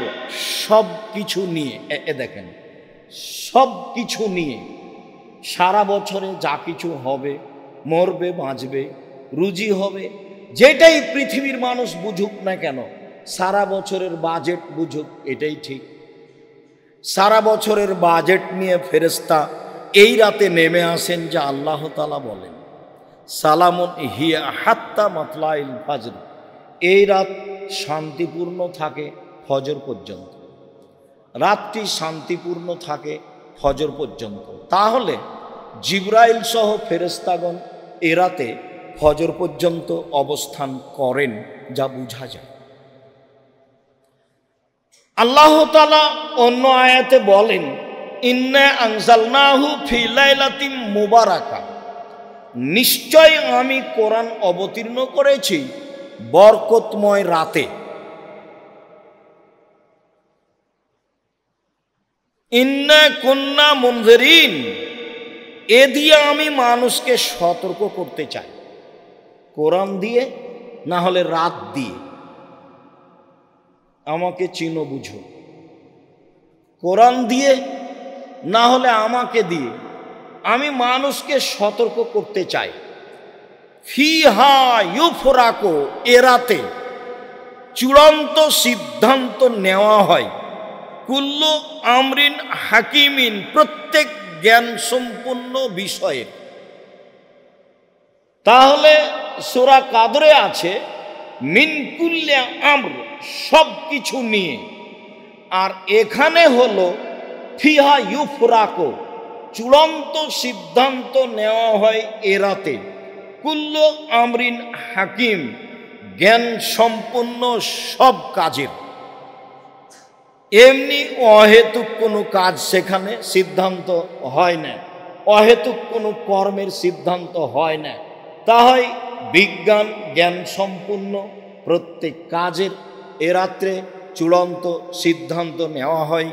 সব কিছু নিয়ে, দেখেন সব কিছু নিয়ে, সারা বছরে যা কিছু হবে, মরবে বাঁচবে, রুজি হবে, যেটাই পৃথিবীর মানুষ বুঝুক না কেন, সারা বছরের বাজেট বুঝুক, এটাই ঠিক। সারা বছরের বাজেট নিয়ে ফেরেশতা এই রাতে নেমে আসেন, যা আল্লাহ তাআলা বলেন সালামুন হিয়া হাত্তা মাতলাইল ফাজর, এই রাত শান্তিপূর্ণ থাকে ফজর পর্যন্ত, রাতটি শান্তিপূর্ণ থাকে ফজর পর্যন্ত। তাহলে জিবরাইল সহ ফেরেশতাগণ এ রাতে ফজর পর্যন্ত অবস্থান করেন, যা বোঝা যায়। আল্লাহ তাআলা অন্য আয়াতে বলেন ইন্না আনজালনাহু ফি লাইলাতিন মুবারাকা, নিশ্চয় আমি কোরআন অবতীর্ণ করেছি বরকতময় রাতে। ইন্না কুন্না মুনজিরিন, এ দিয়ে আমি মানুষকে সতর্ক করতে চাই, কোরআন দিয়ে না হলে রাত দিয়ে। আমাকে চিনো বুঝো, কোরআন দিয়ে না হলে আমাকে দিয়ে আমি মানুষকে সতর্ক করতে চাই। ফিহা ইউফরাকু, এ রাতে চূড়ান্ত সিদ্ধান্ত নেওয়া হয়, কুল্লু আমরিন হাকিমিন, প্রত্যেক জ্ঞান সম্পন্ন বিষয়ের। তাহলে সূরা কাদরে আছে মিন কুল্লি আমর, সব কিছু নিয়ে, আর এখানে হলো ফিহা ইউফরাকু, চূড়ান্ত সিদ্ধান্ত নেওয়া হয় এ রাতে, কুল্লু আমরিন হাকিম, জ্ঞান সম্পন্ন সব কাজের। এমনি অহেতুক কোনো কাজ সেখানে সিদ্ধান্ত হয় না, অহেতুক কোনো কর্মের সিদ্ধান্ত হয় না। তাই বিজ্ঞান জ্ঞান সম্পূর্ণ প্রত্যেক কাজের এ রাত্রে চূড়ান্ত সিদ্ধান্ত নেওয়া হয়,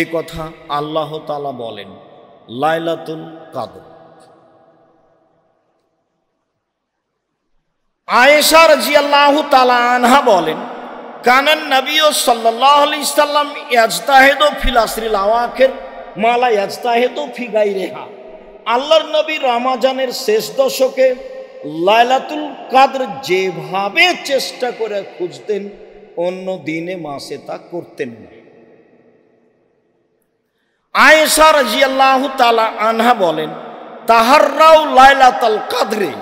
এ কথা আল্লাহ তাআলা বলেন লাইলাতুল কদর। আয়েশা রাদিয়াল্লাহু তাআলা আনহা বলেন কানান নবী সাল্লাল্লাহু আলাইহি সাল্লাম ইয়াজতাহিদু ফিল আসরিল আওয়াখির মা লা ইয়াজতাহিদু ফি গায়রিহা, আল্লাহর নবী রমজানের শেষ দশকে লাইলাতুল কদর যেভাবে চেষ্টা করে খুঁজতেন, অন্য দিনে মাসে তা করতেন না। আয়েশা রাদিয়াল্লাহু তাআলা আনহা বলেন তাহাররাউ লাইলাতুল কদরে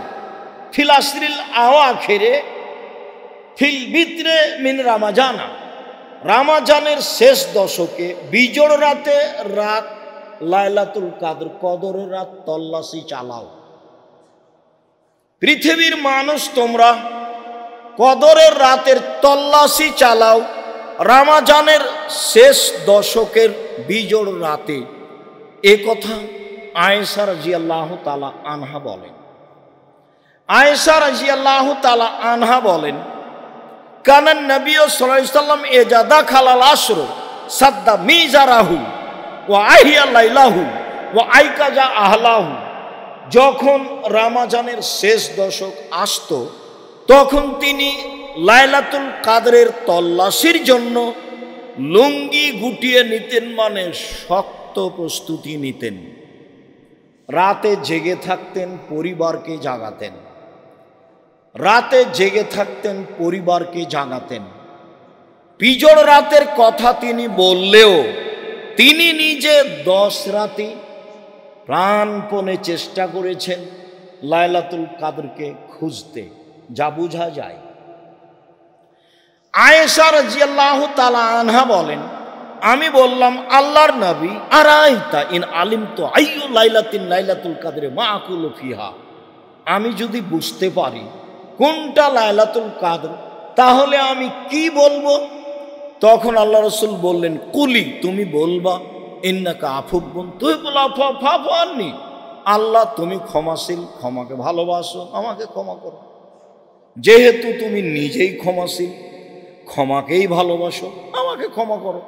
ফিল আসরিল আওয়াখিরে ফিল বিত্রে মিন রমজানা, রমজানের শেষ দশকে বিজোড় রাতে রাত লাইলাতুল কদর, কদরের রাত তল্লাশি চালাও। পৃথিবীর মানুষ তোমরা কদরের রাতের তল্লাশি চালাও রমজানের শেষ দশকের বিজোড় রাতে, এ কথা আয়েশা রাদিয়াল্লাহু তাআলা আনহা বলেন। আয়েশা রাদিয়াল্লাহু তাআলা আনহা বলেন কানান নবী সাল্লাল্লাহু আলাইহি সাল্লাম ইজা দাখালাল আসর সাদ্দা মিজারাহু ওয়া আহিয়া লাইলাহু ওয়া আইকাজা আহলাহু, যখন রমজানের শেষ দশক আসত তখন তিনি লাইলাতুল কদরের তল্লাশির জন্য লুঙ্গি গুটিয়ে নিতেন, মানে শক্ত প্রস্তুতি নিতেন। রাতে জেগে থাকতেন, পরিবারকে জাগাতেন, রাতে জেগে থাকতেন, পরিবারকে জাগাতেন। বিজোড় রাতের কথা তিনি বললেও তিনি নিজে 10 রাতে প্রাণপণে চেষ্টা করেছেন লাইলাতুল কদরকে খুঁজতে, যা বোঝা যায়। আয়েশা রাদিয়াল্লাহু তাআলা আনহা বলেন আমি বললাম, আল্লাহর নবী, আরাইতা ইন আলিম তো আইয়ু লাইলাতিন লাইলাতুল কাদরে মা আকুলু ফিহা, আমি যদি বুঝতে পারি কোনটা লাইলাতুল কাদর, তাহলে আমি কি বলবো? তখন আল্লাহ রসুল বললেন, কুলি, তুমি বলবা ইন্নাকা আফুব্বুন তুহিব্বুল আফওয়া ফাফু আন্নি, আল্লাহ তুমি ক্ষমাশীল, ক্ষমাকে ভালোবাসো, আমাকে ক্ষমা করো। যেহেতু তুমি নিজেই ক্ষমাশীল, ক্ষমাকেই ভালোবাসো, আমাকে ক্ষমা করো,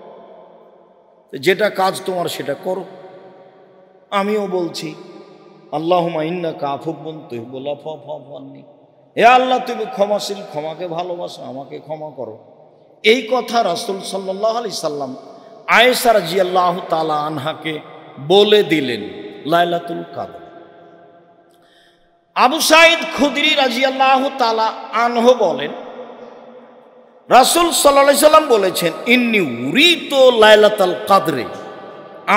যেটা কাজ তোমার সেটা করো। আমিও বলছি, আল্লাহুম্মা ইন্নাকা আফুব্বুন তুহিব্বুল আফওয়া ফাফু আন্নি, হে আল্লাহ তুমি ক্ষমাশীল, ক্ষমাকে ভালোবাসো, আমাকে ক্ষমা করো। এই কথা রাসূল সাল্লাল্লাহু আলাইহি সাল্লাম আয়েশা রাদিয়াল্লাহু তাআলা আনহাকে বলে দিলেন লাইলাতুল কাদর। আবু সাঈদ খুদরি রাদিয়াল্লাহু তাআলা আনহু বলেন, রাসূল সাল্লাল্লাহু আলাইহি সাল্লাম বলেছেন, ইন্নী উরিতু লাইলাতুল কাদরে,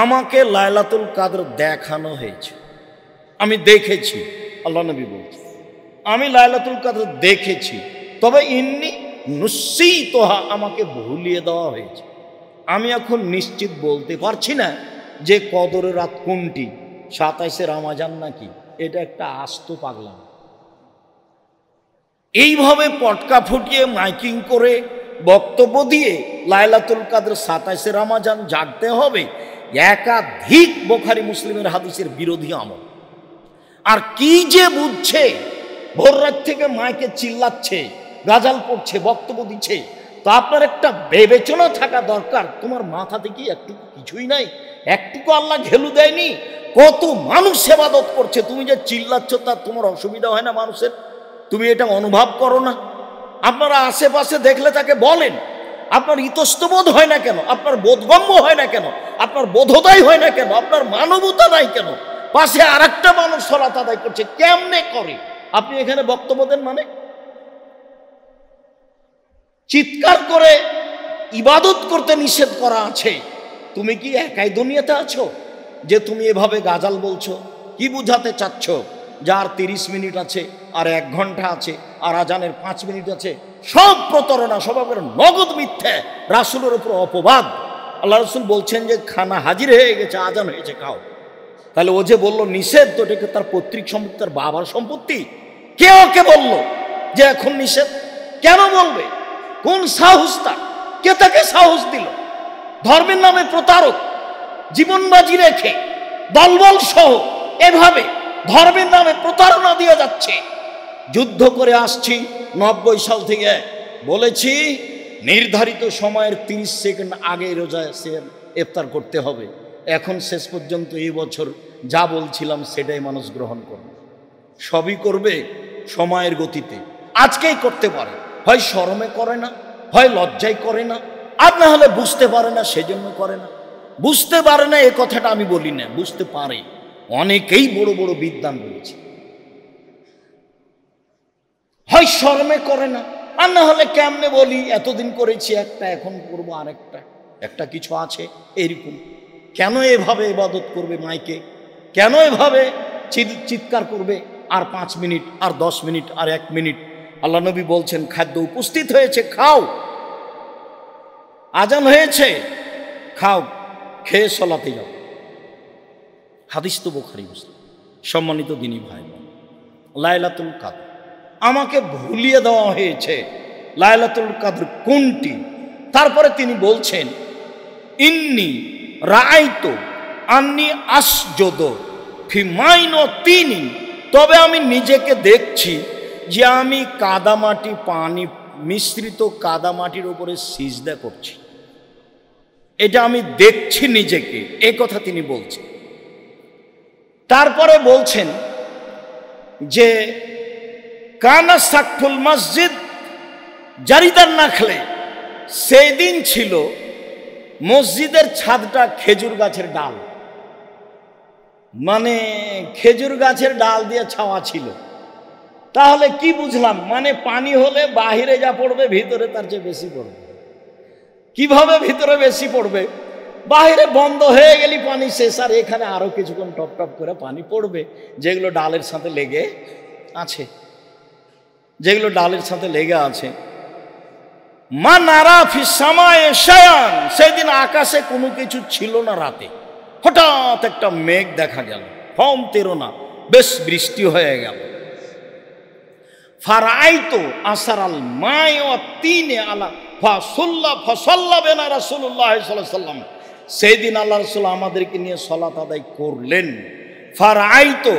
আমাকে লাইলাতুল কাদর দেখানো হয়েছে, আমি দেখেছি। আল্লাহ নবী বলছেন, আমি লাইলাতুল কাদর দেখেছি, তবে ইন্নী নুসিতুহা, আমাকে ভুলিয়ে দেওয়া হয়েছে। আমি এখন নিশ্চিত বলতে পারছি না যে কদরের রাত কোনটি, 27 রমজান নাকি, এটা একটা আস্ত পাগলাম। এইভাবে পটকা ফুটিয়ে মাইকিং করে বক্তব্য দিয়ে লাইলাতুল কাদর 27 রমজান জাগতে হবে, একাধিক বুখারী মুসলিমের হাদিসের বিরোধী আমল। আর কি যে বুঝছে, ভোর রাত থেকে মাইকে চিল্লাচ্ছে, গাজাল পড়ছে, বক্তব্য দিচ্ছে, তো আপনার একটা বিবেচনা থাকা দরকার। তোমার মাথাতে কি একটু কিছুই নাই? একটুকু আল্লাহ ঘেলু দেয়নি? কত মানুষ ইবাদত করছে, তুমি যে চিল্লাচ্ছ তা তোমার অসুবিধা হয় না মানুষের? তুমি এটা অনুভব করো না? আপনারা আশেপাশে দেখলে তাকে বলেন, আপনার ইতস্তবোধ হয় না কেন? আপনার বোধগম্য হয় না কেন? আপনার বোধোদয় হয় না কেন? আপনার মানবতা নাই কেন? পাশে আর একটা মানুষ সালাত আদায় করছে, কেমনে করে? আপনি এখানে বক্তব্য দেন মানে? চিৎকার করে ইবাদত করতে নিষেধ করা আছে, তুমি কি একাই দুনিয়াতে আছো যে তুমি এভাবে গাজাল বলছো? কি বুঝাতে চাচ্ছ? যার 30 মিনিট আছে, আর 1 ঘন্টা আছে, আর আজানের 5 মিনিট আছে, সব প্রতারণা, সব নগদ মিথ্যে, রাসূলের উপর অপবাদ। আল্লাহ রাসূল বলছেন যে খানা হাজির হয়ে গেছে, আজান হয়েছে, খাও। তাহলে ও যে বললো নিষেধ, তো এটাকে তার পৈতৃক সম্পত্তি, তার বাবার সম্পত্তি। কে ওকে বলল যে এখন নিষেধ? কেন বলবে? কোন সাহস তার? কে তাকে সাহস দিল? ধর্মের নামে প্রতারক, জীবনবাজি রেখে দলবল সহ এভাবে ধর্মের নামে প্রতারণা দিয়ে যাচ্ছে। যুদ্ধ করে আসছি 90 সাল থেকে, বলেছি নির্ধারিত সময়ের 30 সেকেন্ড আগে রোজা ইফতার করতে হবে। এখন শেষ পর্যন্ত এই বছর যা বলছিলাম সেটাই মানুষ গ্রহণ করবে, সবই করবে সময়ের গতিতে। আজকেই করতে পারে, হয় শরমে করে না, হয় লজ্জায় করে না, আর না হলে বুঝতে পারে না সেজন্য করে না। বুঝতে পারে না এ কথাটা আমি বলি না, বুঝতে পারে। অনেকেই বড় বড় বিদ্বান রয়েছে, হয় শরমে করে না, আর না হলে কেমনে বলি এতদিন করেছি একটা, এখন করবো আরেকটা, একটা কিছু আছে এরকম। কেন এভাবে ইবাদত করবে মাইকে? কেন এভাবে চিৎকার করবে? আর 5 মিনিট, আর 10 মিনিট, আর 1 মিনিট। আল্লাহ নবী বলছেন খাদ্য উপস্থিত হয়েছে, খাও। আজান হয়েছে, খাও, খেয়ে সলাতে যাও। হাদিস তো বুখারী মুসলিম। সম্মানিত দ্বীনী ভাই বোন, লাইলাতুল কাদর আমাকে ভুলিয়ে দেওয়া হয়েছে লাইলাতুল কাদর কোনটি। তারপরে তিনি বলছেন, ইন্নি রাআইতু আন্নি আসজুদু ফি মাইনাতিন, তবে আমি নিজেকে দেখছি যে আমি কাদামাটি, পানি মিশ্রিত কাদামাটির উপরে সিজদা করছি। এটা আমি দেখছি নিজেকে, এই কথা তিনি বলছেন। তারপরে বলছেন যে কানা সাকফুল মসজিদ জারিদার নাখলে, সেই দিন ছিল মসজিদের ছাদটা খেজুর গাছের ডাল, মানে খেজুর গাছের ডাল দিয়ে ছাওয়া ছিল। তাহলে কি বুঝলাম? মানে পানি হলে বাহিরে যা পড়বে ভিতরে তার চেয়ে বেশি পড়বে। কিভাবে ভিতরে বেশি পড়বে? বাহিরে বন্ধ হয়ে গেলে পানি শেষ, আর এখানে আরো কিছুক্ষণ টপ টপ করে পানি পড়বে, যেগুলো ডালের সাথে লেগে আছে, যেগুলো ডালের সাথে লেগে আছে। মা নারা ফি সামায়ে শায়ান, সেদিন আকাশে কোনো কিছু ছিল না। রাতে হঠাৎ একটা মেঘ দেখা গেল, ফম তেরো না, বেশ বৃষ্টি হয়ে গেল। ফারাইতো আসারাল মায়ে ও তিনে আলা ফাসাল্লা বেনা রাসূলুল্লাহ সাল্লাল্লাহু আলাইহি ওয়াসাল্লাম। সেদিন আল্লাহ রাসূল আমাদেরকে নিয়ে সালাত আদায় করলেন। ফারাইতো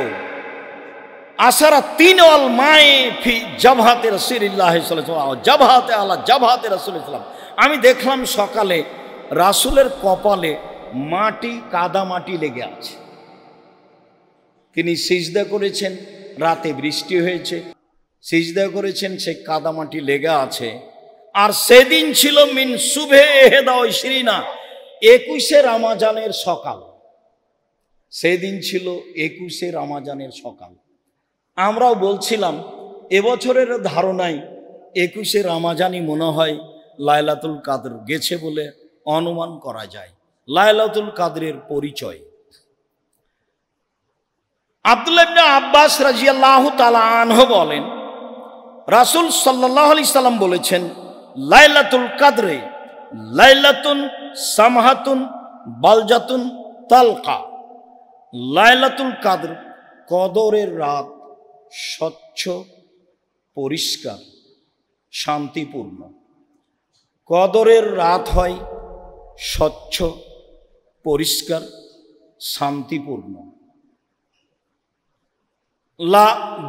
আসারা তিন আল মায়ে ফি জাবহাতে রাসূলুল্লাহ সাল্লাল্লাহু আলাইহি ওয়াসাল্লাম, জাবহাতে আলা জাবহাতে রাসূলুল্লাহ সাল্লাল্লাহু আলাইহি ওয়াসাল্লাম। আমি দেখলাম সকালে রাসূলের কপালে মাটি, কাদা মাটি লেগে আছে। তিনি সিজদা করেছেন, রাতে বৃষ্টি হয়েছে, সিজদা করেছেন, সে কাদা মাটি লেগে আছে। আর সেদিন ছিল মিন সুবে এহেদা ও ইশরিনা, 21শে রমজানের সকাল। সেদিন ছিল 21শে রমজানের সকাল। আমরাও বলছিলাম এবছরের ধারণায় 21শে রমজানই মনে হয় লাইলাতুল কাদর গেছে বলে অনুমান করা যায়। লাইলাতুল কাদরের পরিচয় আব্দুল্লাহ ইবনে আব্বাস রাদিয়াল্লাহু তাআলা আনহু বলেন, রাসূল সাল্লাল্লাহু আলাইহি সাল্লাম বলেছেন, লাইলাতুল কাদরে লাইলাতুন সামহাতুন বালজাতুন তালকা। লাইলাতুল কাদর কদরের রাত, স্বচ্ছ, পরিষ্কার, শান্তিপূর্ণ। কদরের রাত হয় স্বচ্ছ, পরিষ্কার, শান্তিপূর্ণ। লা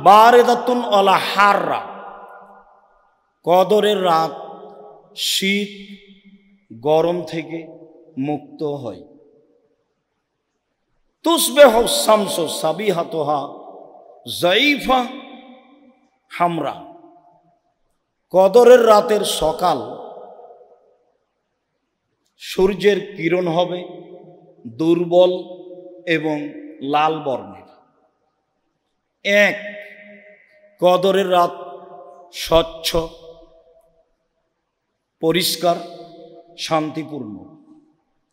বারেদাতুন ওয়ালা হাররা, কদরের রাত শীত গরম থেকে মুক্ত হয়। তুসবিহু শামসু সাবিহাতুহা যায়ফা হামরা, কদরের রাতের সকাল সূর্যের কিরণ হবে দুর্বল এবং লাল বর্ণের। এক, কদরের রাত স্বচ্ছ, পরিষ্কার, শান্তিপূর্ণ।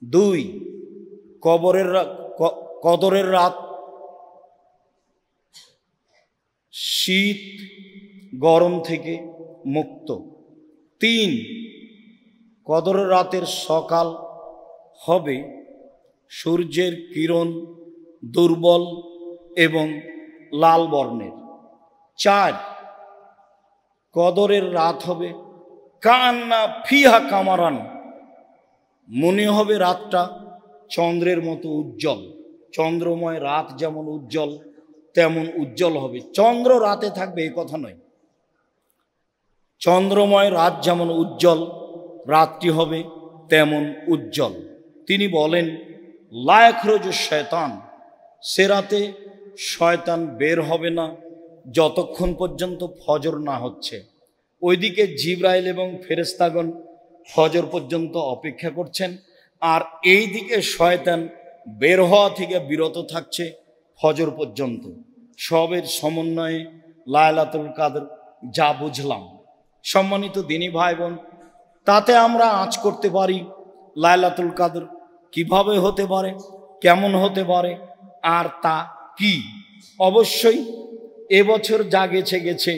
দুই, কদরের রাত শীত গরম থেকে মুক্ত। তিন, কদরের রাতের সকাল হবে সূর্যের কিরণ দুর্বল এবং লাল বর্ণের। চার, কদরের রাত হবে কান্না ফিহা কামারান, মনে হবে রাতটা চন্দ্রের মতো উজ্জ্বল। চন্দ্রময় রাত যেমন উজ্জ্বল তেমন উজ্জ্বল হবে। চন্দ্র রাতে থাকবে এ কথা নয়, চন্দ্রময় রাত যেমন উজ্জ্বল রাতটি হবে তেমন উজ্জ্বল। তিনি বলেন, লা ইয়াখরুজু শয়তান, সে রাতে শয়তান বের হবে না যতক্ষণ পর্যন্ত ফজর না হচ্ছে। ওইদিকে জিবরাইল এবং ফেরেশতাগণ ফজর পর্যন্ত অপেক্ষা করছেন, আর এই দিকে শয়তান বের হওয়া থেকে বিরত থাকছে ফজর পর্যন্ত। সবের সমন্বয়ে লাইলাতুল কাদর যা বুঝলাম। সম্মানিত দিনী ভাই বোন, তাতে আমরা আঁচ করতে পারি লাইলাতুল কাদর কিভাবে হতে পারে, কেমন হতে পারে, আর তা কি। অবশ্যই এবছর যা গেছে গেছে,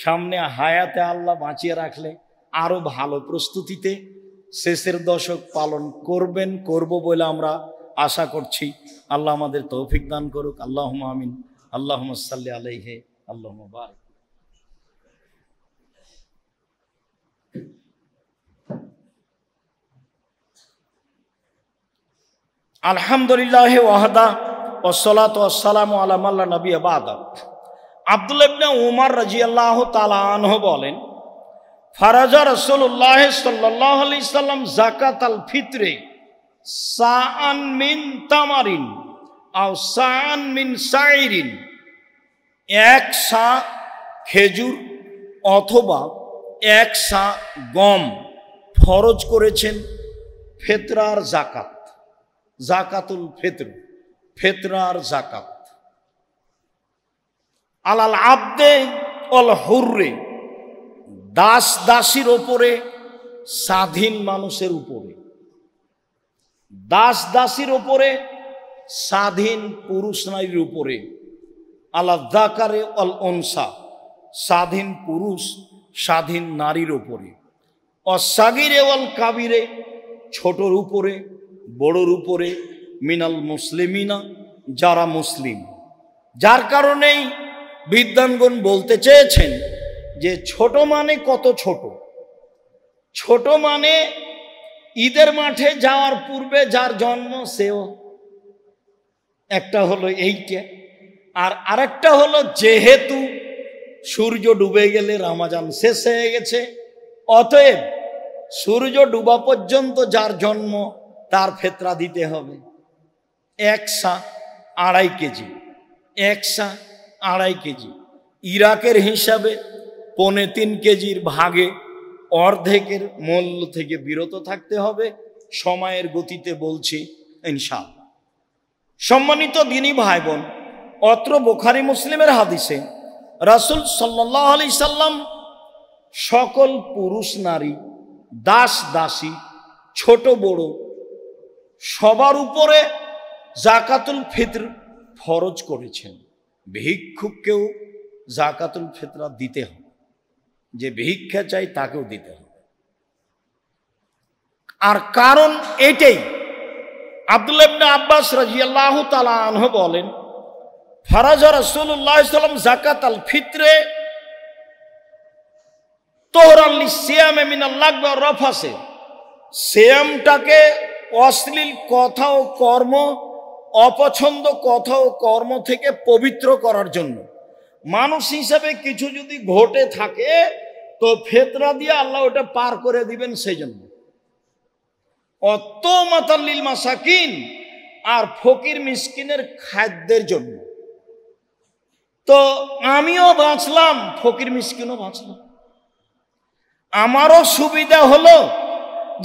সামনে হায়াতে আল্লাহ বাঁচিয়ে রাখলে আরো ভালো প্রস্তুতিতে শেষের দশক পালন করবেন, করব বলে আমরা আশা করছি। আল্লাহ আমাদের তৌফিক দান করুক। আল্লাহুম্মা আমিন। আল্লাহুম্মা সাল্লি আলাইহি, আল্লাহুম্মা বারিক। আলহামদুলিল্লাহ ওয়াহদা ওয়াসসালাতু ওয়াসসালামু আলা মান লা নাবিয়্যা বা'দা। আব্দুল্লাহ ইবনে উমর রাদিয়াল্লাহু তাআলা আনহু বলেন, ফারাজা রাসূলুল্লাহ সাল্লাল্লাহু আলাইহি সাল্লাম যাকাতাল ফিতরে সাআন মিন তামারিন আও সাআন মিন শাইরিন, এক সা খেজুর অথবা এক সা গম ফরজ করেছেন ফিতরার যাকাত। যাকাতুল ফিতর, ফিতরার যাকাত। আলাল আবদে ওয়াল হুররে, দাস দাসীর ওপরে, স্বাধীন মানুষের উপরে। দাস দাসীর ওপরে, স্বাধীন পুরুষ নারীর উপরে। আলা যাকারে ওয়াল উনসা, স্বাধীন পুরুষ স্বাধীন নারীর উপরে। অসাগিরে ওয়াল কাবিরে, ছোটর উপরে বড়র উপরে, মিনাল মুসলিমিনা, যারা মুসলিম। যার কারণেই বিদ্বানগণ বলতে চেয়েছেন যে ছোট মানে কত ছোট? ছোট মানে ঈদের মাঠে যাওয়ার পূর্বে যার জন্ম সেও একটা হলো এইটা, আর আরেকটা হলো যেহেতু সূর্য ডুবে গেলে রমজান শেষ হয়ে গেছে, অতএব সূর্য ডুবা পর্যন্ত যার জন্ম তার ফিতরা দিতে হবে। 1 সা 2.5 কেজি, 1 সা 2.5 কেজি। ইরাকের হিসাবে 3.25 কেজির ভাগে অর্ধেকের মূল্য থেকে বিরত থাকতে হবে। সময়ের গতিতে বলছি ইনশাআল্লাহ। সম্মানিত দিনী ভাই বোন, অত্র বুখারী মুসলিমের হাদিসে রাসূল সাল্লাল্লাহু আলাইহি সাল্লাম সকল পুরুষ নারী, দাস দাসী, ছোট বড় সবার উপরে যাকাতুল ফিতর ফরজ করেছেন। ভিক্ষুককেও যাকাতুল ফিতরা দিতে হবে, যে ভিক্ষা চাই তাকেও দিতে হবে। আর কারণ এটাই, আব্দুল্লাহ ইবনে আব্বাস রাদিয়াল্লাহু তাআলা আনহু বলেন, ফারাজা রাসূলুল্লাহ সাল্লাল্লাহু আলাইহি ওয়াসাল্লাম যাকাতাল ফিতরে তোহরান লিসিয়ামে মিনাল লাগবি ওয়ার রাফাসে। সিয়ামটাকে অশ্লীল কথা ও কর্ম, অপছন্দ কথা ও কর্ম থেকে পবিত্র করার জন্য। মানুষ হিসাবে কিছু যদি ঘটে থাকে তো ফিতরা দিয়ে আল্লাহ ওটা পার করে দিবেন, সেই জন্য। অত মাতাল্লিল মাসাকিন, আর ফকির মিসকিনের খাদ্যের জন্য। তো আমিও বাঁচলাম, ফকির মিসকিনও বাঁচলাম। আমারও সুবিধা হলো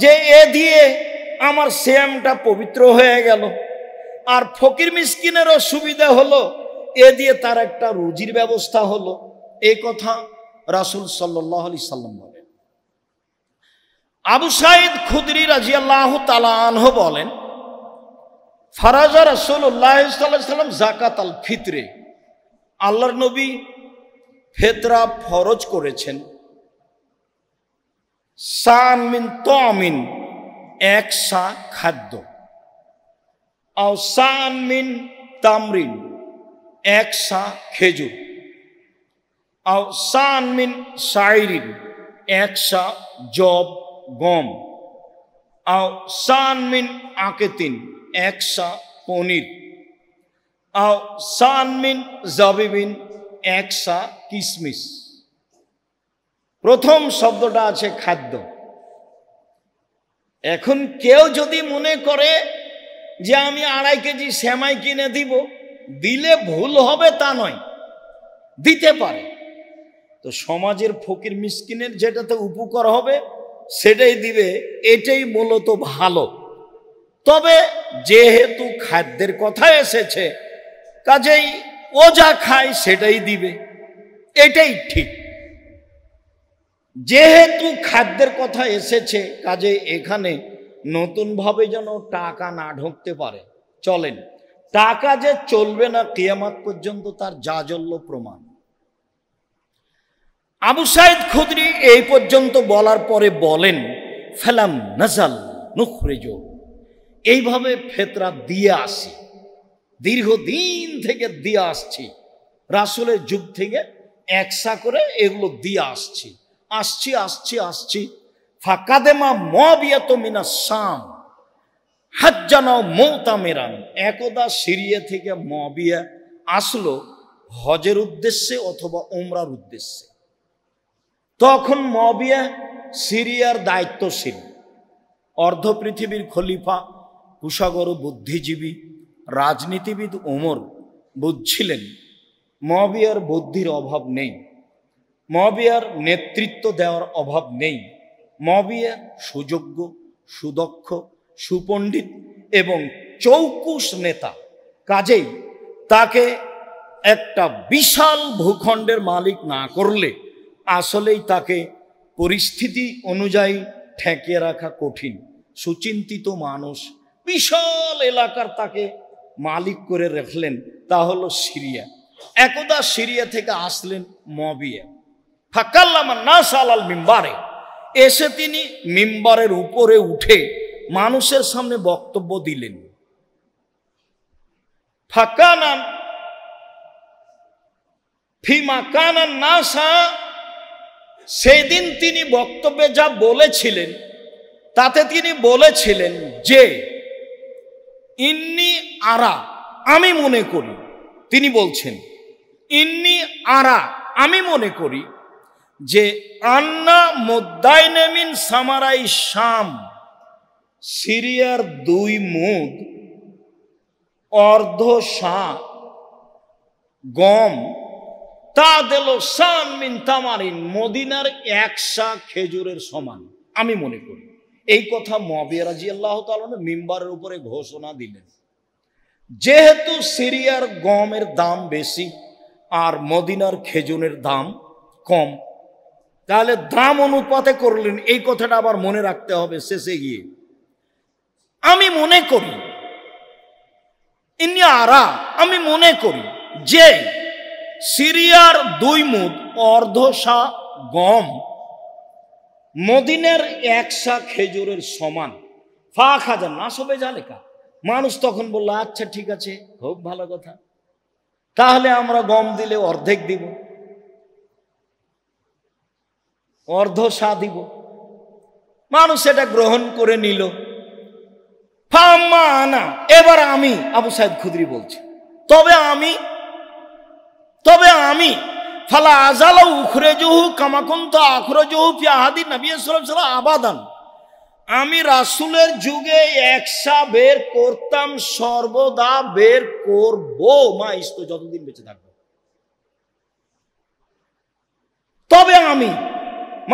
যে এ দিয়ে আমার সিয়ামটা পবিত্র হয়ে গেল, আর ফকির মিসকিনেরও সুবিধা হলো, এ দিয়ে তার একটা রুজির ব্যবস্থা হলো। এই কথা রাসূল সাল্লাল্লাহু আলাইহি সাল্লাম বলেন। আবু সাঈদ খুদরি রাদিয়াল্লাহু তাআলা আনহু বলেন, ফারাজা রাসূলুল্লাহ সাল্লাল্লাহু আলাইহি সাল্লাম যাকাতাল ফিতরে, আল্লাহর নবী ফিতরা ফরজ করেছেন। সান মিন তামিন, 1 সা খাদ্য, আও সান মিন তামরিন, 1 সা খেজুর, আও সান মিন শাইরিন, 1 সা জব গম, আও সান মিন আকেতিন, 1 সা পনির, আও সান মিন জাবিবিন, 1 সা কিশমিশ। প্রথম শব্দটা আছে খাদ্য। এখন কেউ যদি মনে করে যে আমি 2.5 কেজি সেমাই কিনে দিব, দিলে ভুল হবে তা নয়, দিতে পারে। তো সমাজের ফকির মিসকিনের যেটাতে উপকার হবে সেটাই দিবে, এটাই মূলত ভালো। তবে যেহেতু খাদ্যের কথা এসেছে, কাজেই ও যা খায় সেটাই দিবে, এটাই ঠিক। যেহেতু খাদ্যের কথা এসেছে, কাজে এখানে নতুনভাবে যেন টাকা না ঢুকতে পারে। চলেন, টাকা যে চলবে না কিয়ামত পর্যন্ত তার জাজল্য প্রমাণ। আবু সাঈদ খুদরি এই পর্যন্ত বলার পরে বলেন, ফালাম নাজাল নুখরিজু, এইভাবে ফিতরা দিয়ে আসি, দীর্ঘদিন থেকে দিয়ে আসছি, রাসূলের যুগ থেকে 1 সা করে এগুলো দিয়ে আসছি। ফাকাদেমা মুআবিয়াতু মিনাস শাম হাজ্জানা মুতামিরান, একদা সিরিয়া থেকে মুআবিয়া আসলো হজের উদ্দেশ্যে অথবা উমরার উদ্দেশ্যে। তখন মুআবিয়া সিরিয়ার দায়িত্বশীল, অর্ধ পৃথিবীর খলিফা, কুশাগর বুদ্ধিজীবী, রাজনীতিবিদ ওমর বুঝছিলেন মুআবিয়ার বুদ্ধির অভাব নেই, মুআবিয়ার নেতৃত্ব দেওয়ার অভাব নেই। মুআবিয়া সুযোগ্য, সুদক্ষ, সুপণ্ডিত এবং চৌকুশ নেতা। কাজেই তাকে একটা বিশাল ভূখণ্ডের মালিক না করলে আসলেই তাকে পরিস্থিতি অনুযায়ী ঠেকিয়ে রাখা কঠিন। সুচিন্তিত মানুষ, বিশাল এলাকার তাকে মালিক করে রাখলেন, তা হলো সিরিয়া। একদা সিরিয়া থেকে আসলেন মুআবিয়া, ফাকাল্লামা নাস আলাল মিম্বারে, এসে তিনি মিম্বরের উপরে উঠে মানুষের সামনে বক্তব্য দিলেন। ফাকানান ফিমা কানান নাসা, সেদিন তিনি বক্তব্যে যা বলেছিলেন তাতে তিনি বলেছিলেন যে ইন্নি আরা, আমি মনে করি, তিনি বলছেন ইন্নি আরা, আমি মনে করি যে আন্না মুদ্দাইনমিন সামারাই শাম, সিরিয়ার 2 মুদ অর্ধ সা গম, তা দিল শান মিন তামারিন, মদিনার 1 সা খেজুরের সমান আমি মনে করি। এই কথা মুআবিয়া রাদিয়াল্লাহু তাআলা মিম্বারের উপরে ঘোষণা দিলেন। যেহেতু সিরিয়ার গমের দাম বেশি আর মদিনার খেজুরের দাম কম, তাহলে দাম অনুপাতে করলেন। এই কথাটা আবার মনে রাখতে হবে শেষে গিয়ে। আমি মনে করি, ইন্নি আরা, আমি মনে করি যে সিরিয়ার 2 মুদ অর্ধ সা গম মদিনার 1 সা খেজুরের সমান। ফা খাজা না সবে জালেকা, মানুষ তখন বলল আচ্ছা ঠিক আছে, খুব ভালো কথা, তাহলে আমরা গম দিলে অর্ধেক দিব, অর্ধ সা দিব। মানুষ এটা গ্রহণ করে নিল। ফাম্মা আনা, এবার আমি আবু সাইদ খুদরি বলছি, তবে আমি ফালা আজালা উখরেজুহু কামা কুনতু আখরাজুহু ফি আহাদি নবী সাল্লাল্লাহু আলাইহি ওয়াসাল্লাম আবাদান, আমি রাসূলের যুগে 1 সা বের করতাম, সর্বদা বের করব, মা ইস্ত, যতদিন বেঁচে থাকবো। তবে আমি,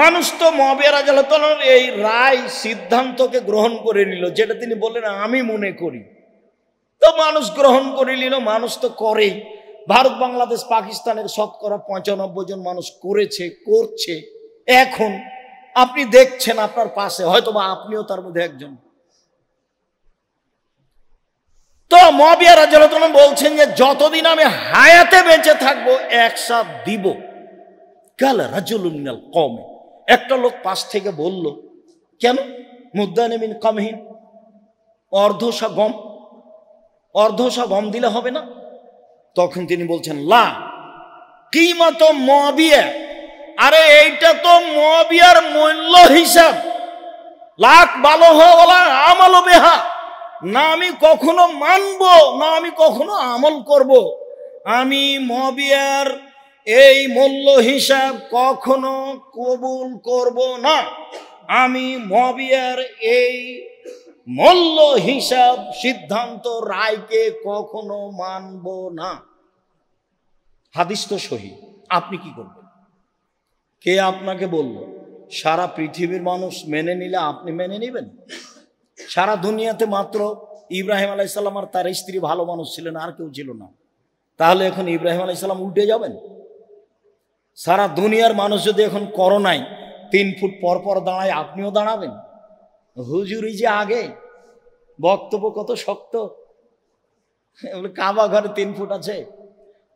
মানুষ তো মুআবিয়া রাদিয়াল্লাহু তাআলার এই রায় সিদ্ধান্তকে গ্রহণ করে নিল, যেটা তিনি বললেন আমি মনে করি, তো মানুষ গ্রহণ করে নিল। মানুষ তো করেই, ভারত বাংলাদেশ পাকিস্তানের শতকরা 95 জন মানুষ করেছে, করছে। এখন আপনি দেখছেন আপনার পাশে, হয়তো বা আপনিও তার মধ্যে একজন। তো মুআবিয়া রাদিয়াল্লাহু তাআলা বলছেন যে যতদিন আমি হায়াতে বেঁচে থাকবো 1 সা দিব। কাল রাজুলুন মিনাল কওমি, একটা লোক পাশ থেকে বলল, কেন মুদ্দানে মিন কামহিন, অর্ধ সা গম দিলে হবে না? তখন তিনি বলছেন লা কিমাত মুআবিয়া, আরে এইটা তো মুআবিয়ার মূল্য হিসাব, লাখ ভালো হওয়া আমল বেহা, না আমি কখনো মানব না আমি কখনো আমল করব। আমি মুআবিয়ার এই মূল্য হিসাব কখনো কবুল করব না, আমি মুআবিয়ার এই মূল্য হিসাব সিদ্ধান্ত রায়কে কখনো মানব না। হাদিস তো সহি, আপনি কি করবেন? কে আপনাকে বলল? সারা পৃথিবীর মানুষ মেনে নিলে আপনি মেনে নেবেন? সারা দুনিয়াতে মাত্র ইব্রাহিম আলাইহিস সালাম আর তার স্ত্রী ভালো মানুষ ছিলেন, আর কেউ ছিল না। তাহলে এখন ইব্রাহিম আলাইহিস সালাম উল্টে যাবেন? সারা দুনিয়ার মানুষ যদি এখন করোনায় 3 ফুট পর পর দাঁড়ায়, আপনিও দাঁড়াবেন? হুজুরি যে আগে বক্তব্য কত শক্ত, কাবা ঘরে 3 ফুট আছে,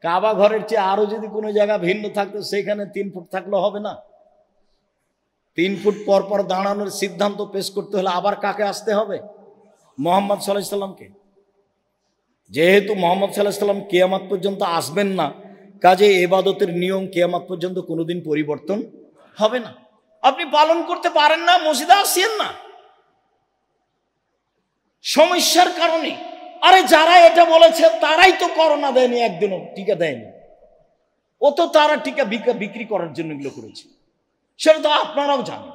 কাবা ঘরের চেয়ে আরো যদি কোনো জায়গা ভিন্ন থাকতো সেখানে 3 ফুট থাকলে হবে না? 3 ফুট পর পর দাঁড়ানোর সিদ্ধান্ত পেশ করতে হলে আবার কাকে আসতে হবে? মুহাম্মদ সাল্লাল্লাহু আলাইহি সাল্লামকে। যেহেতু মুহাম্মদ সাল্লাল্লাহু আলাইহি সাল্লাম কিয়ামত পর্যন্ত আসবেন না, কাজে ইবাদতের নিয়ম কিয়ামত পর্যন্ত কোনোদিন পরিবর্তন হবে না। আপনি পালন করতে পারেন না, মসজিদে আসেন না সমস্যার কারণে। আরে যারা এটা বলেছে তারাই তো করোনা দেয়নি, একদিনও টিকা দেয়নি। ও তো তারা টিকা বিক্রি করার জন্য এগুলো করেছে, সেটা তো আপনারাও জানেন।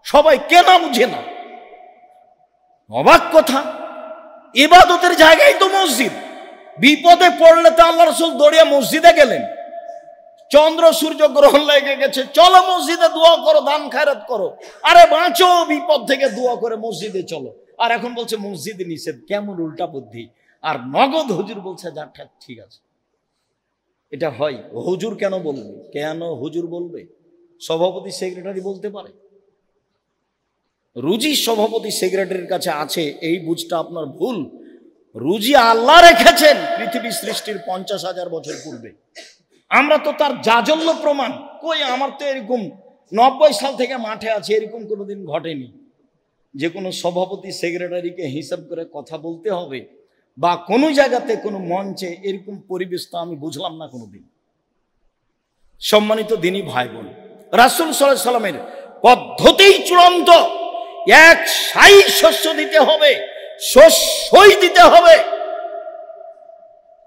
সবাই কেন বুঝে না? অবাক কথা, ইবাদতের জায়গায় তো মসজিদ। বিপদে পড়লে তো আল্লাহ রাসূল দৌড়িয়ে মসজিদে গেলেন। চন্দ্র সূর্য গ্রহণ লেগে গেছে, চলো মসজিদে দোয়া করো, দান খায়রাত করো। আরে বাঁচো বিপদ থেকে, দোয়া করে মসজিদে চলো। আর এখন বলছে মসজিদে নিষেধ, কেমন উল্টা বুদ্ধি। আর নগদ হুজুর বলছে যা ঠিক আছে। এটা হয়? হুজুর কেন বলবে? কেন হুজুর বলবে? সভাপতি সেক্রেটারি বলতে পারে। রুজি সভাপতি সেক্রেটারির কাছে আছে, এই বুঝটা আপনার ভুল। রুজি আল্লাহ রেখেছেন পৃথিবী সৃষ্টির 50,000 বছর পূর্বে। আমরা তো তার জাজল্য প্রমাণ। কই, আমার তো এরকম 90 সাল থেকে মাঠে আছে, এরকম কোনোদিন ঘটেনি যে কোনো সভাপতি সেক্রেটারিকে হিসাব করে কথা বলতে হবে বা কোনো জায়গাতে কোনো মঞ্চে এরকম পরিবেশ তো আমি বুঝলাম না কোনোদিন। সম্মানিত দিনী ভাই বোন, রাসূল সাল্লাল্লাহু আলাইহি সাল্লামের পদ্ধতিই চূড়ান্ত। এক সাই শস্য দিতে হবে, শস্যই দিতে হবে।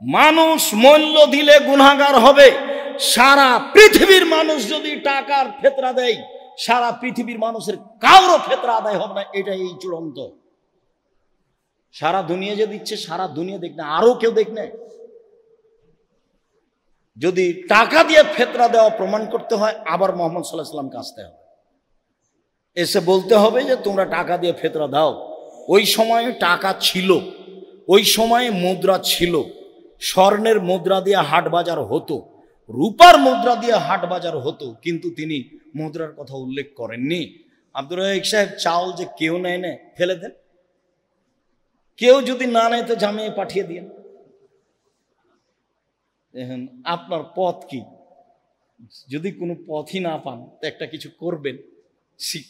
মানুষ মূল্য দিলে গুনাহগার হবে। সারা পৃথিবীর মানুষ যদি টাকার ফেতরা দেয়, সারা পৃথিবীর মানুষের কারো ফেতরা আদায় হবে না, এটাই এই চূড়ান্ত। সারা দুনিয়া যে দিচ্ছে, সারা দুনিয়া দেখ না, আরো কেউ দেখ না। যদি টাকা দিয়ে ফেতরা দেওয়া প্রমাণ করতে হয়, আবার মুহাম্মদ সাল্লাল্লাহু আলাইহি ওয়াসাল্লামকে আসতে হবে, এসে বলতে হবে যে তোমরা টাকা দিয়ে ফেতরা দাও। ওই সময়ে টাকা ছিল, ওই সময়ে মুদ্রা ছিল, স্বর্ণের মুদ্রা দিয়ে হাট বাজার হতো, রূপার মুদ্রা দিয়ে হাট বাজার হতো, কিন্তু তিনি মুদ্রার কথা উল্লেখ করেননি। আব্দুর রাজ্জাক সাহেব, চাউল যে কেউ নেয় না, ফেলে দেন। কেউ যদি না নেয় তো জামিয়ে পাঠিয়ে দিন। এখন আপনার পথ কি? যদি কোনো পথই না পান তো একটা কিছু করবেন,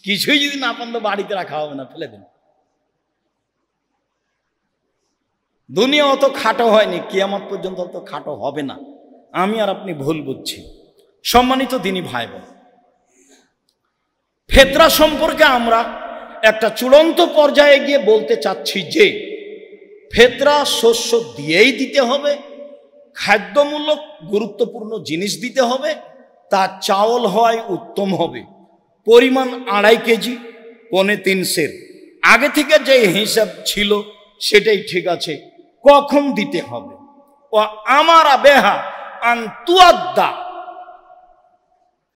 কিছুই যদি না পান তো বাড়িতে রাখা হবে না, ফেলে দেন। দুনিয়া অত খাটো হয়নি, কিয়ামত পর্যন্ত অত খাটো হবে না। আমি আর আপনি ভুল বুঝছি। সম্মানিত দিনী ভাই বোন, ফেতরা সম্পর্কে আমরা একটা চূড়ান্ত পর্যায়ে গিয়ে বলতে চাচ্ছি যে ফেতরা শস্য দিয়েই দিতে হবে, খাদ্যমূলক গুরুত্বপূর্ণ জিনিস দিতে হবে, তার চাউল হয় উত্তম হবে, পরিমাণ 2.5 কেজি, 3.25 সের। আগে থেকে যে হিসাব ছিল সেটাই ঠিক আছে। কখন দিতে হবে? ও আমারা বেহা আন্তুয়াদ্দা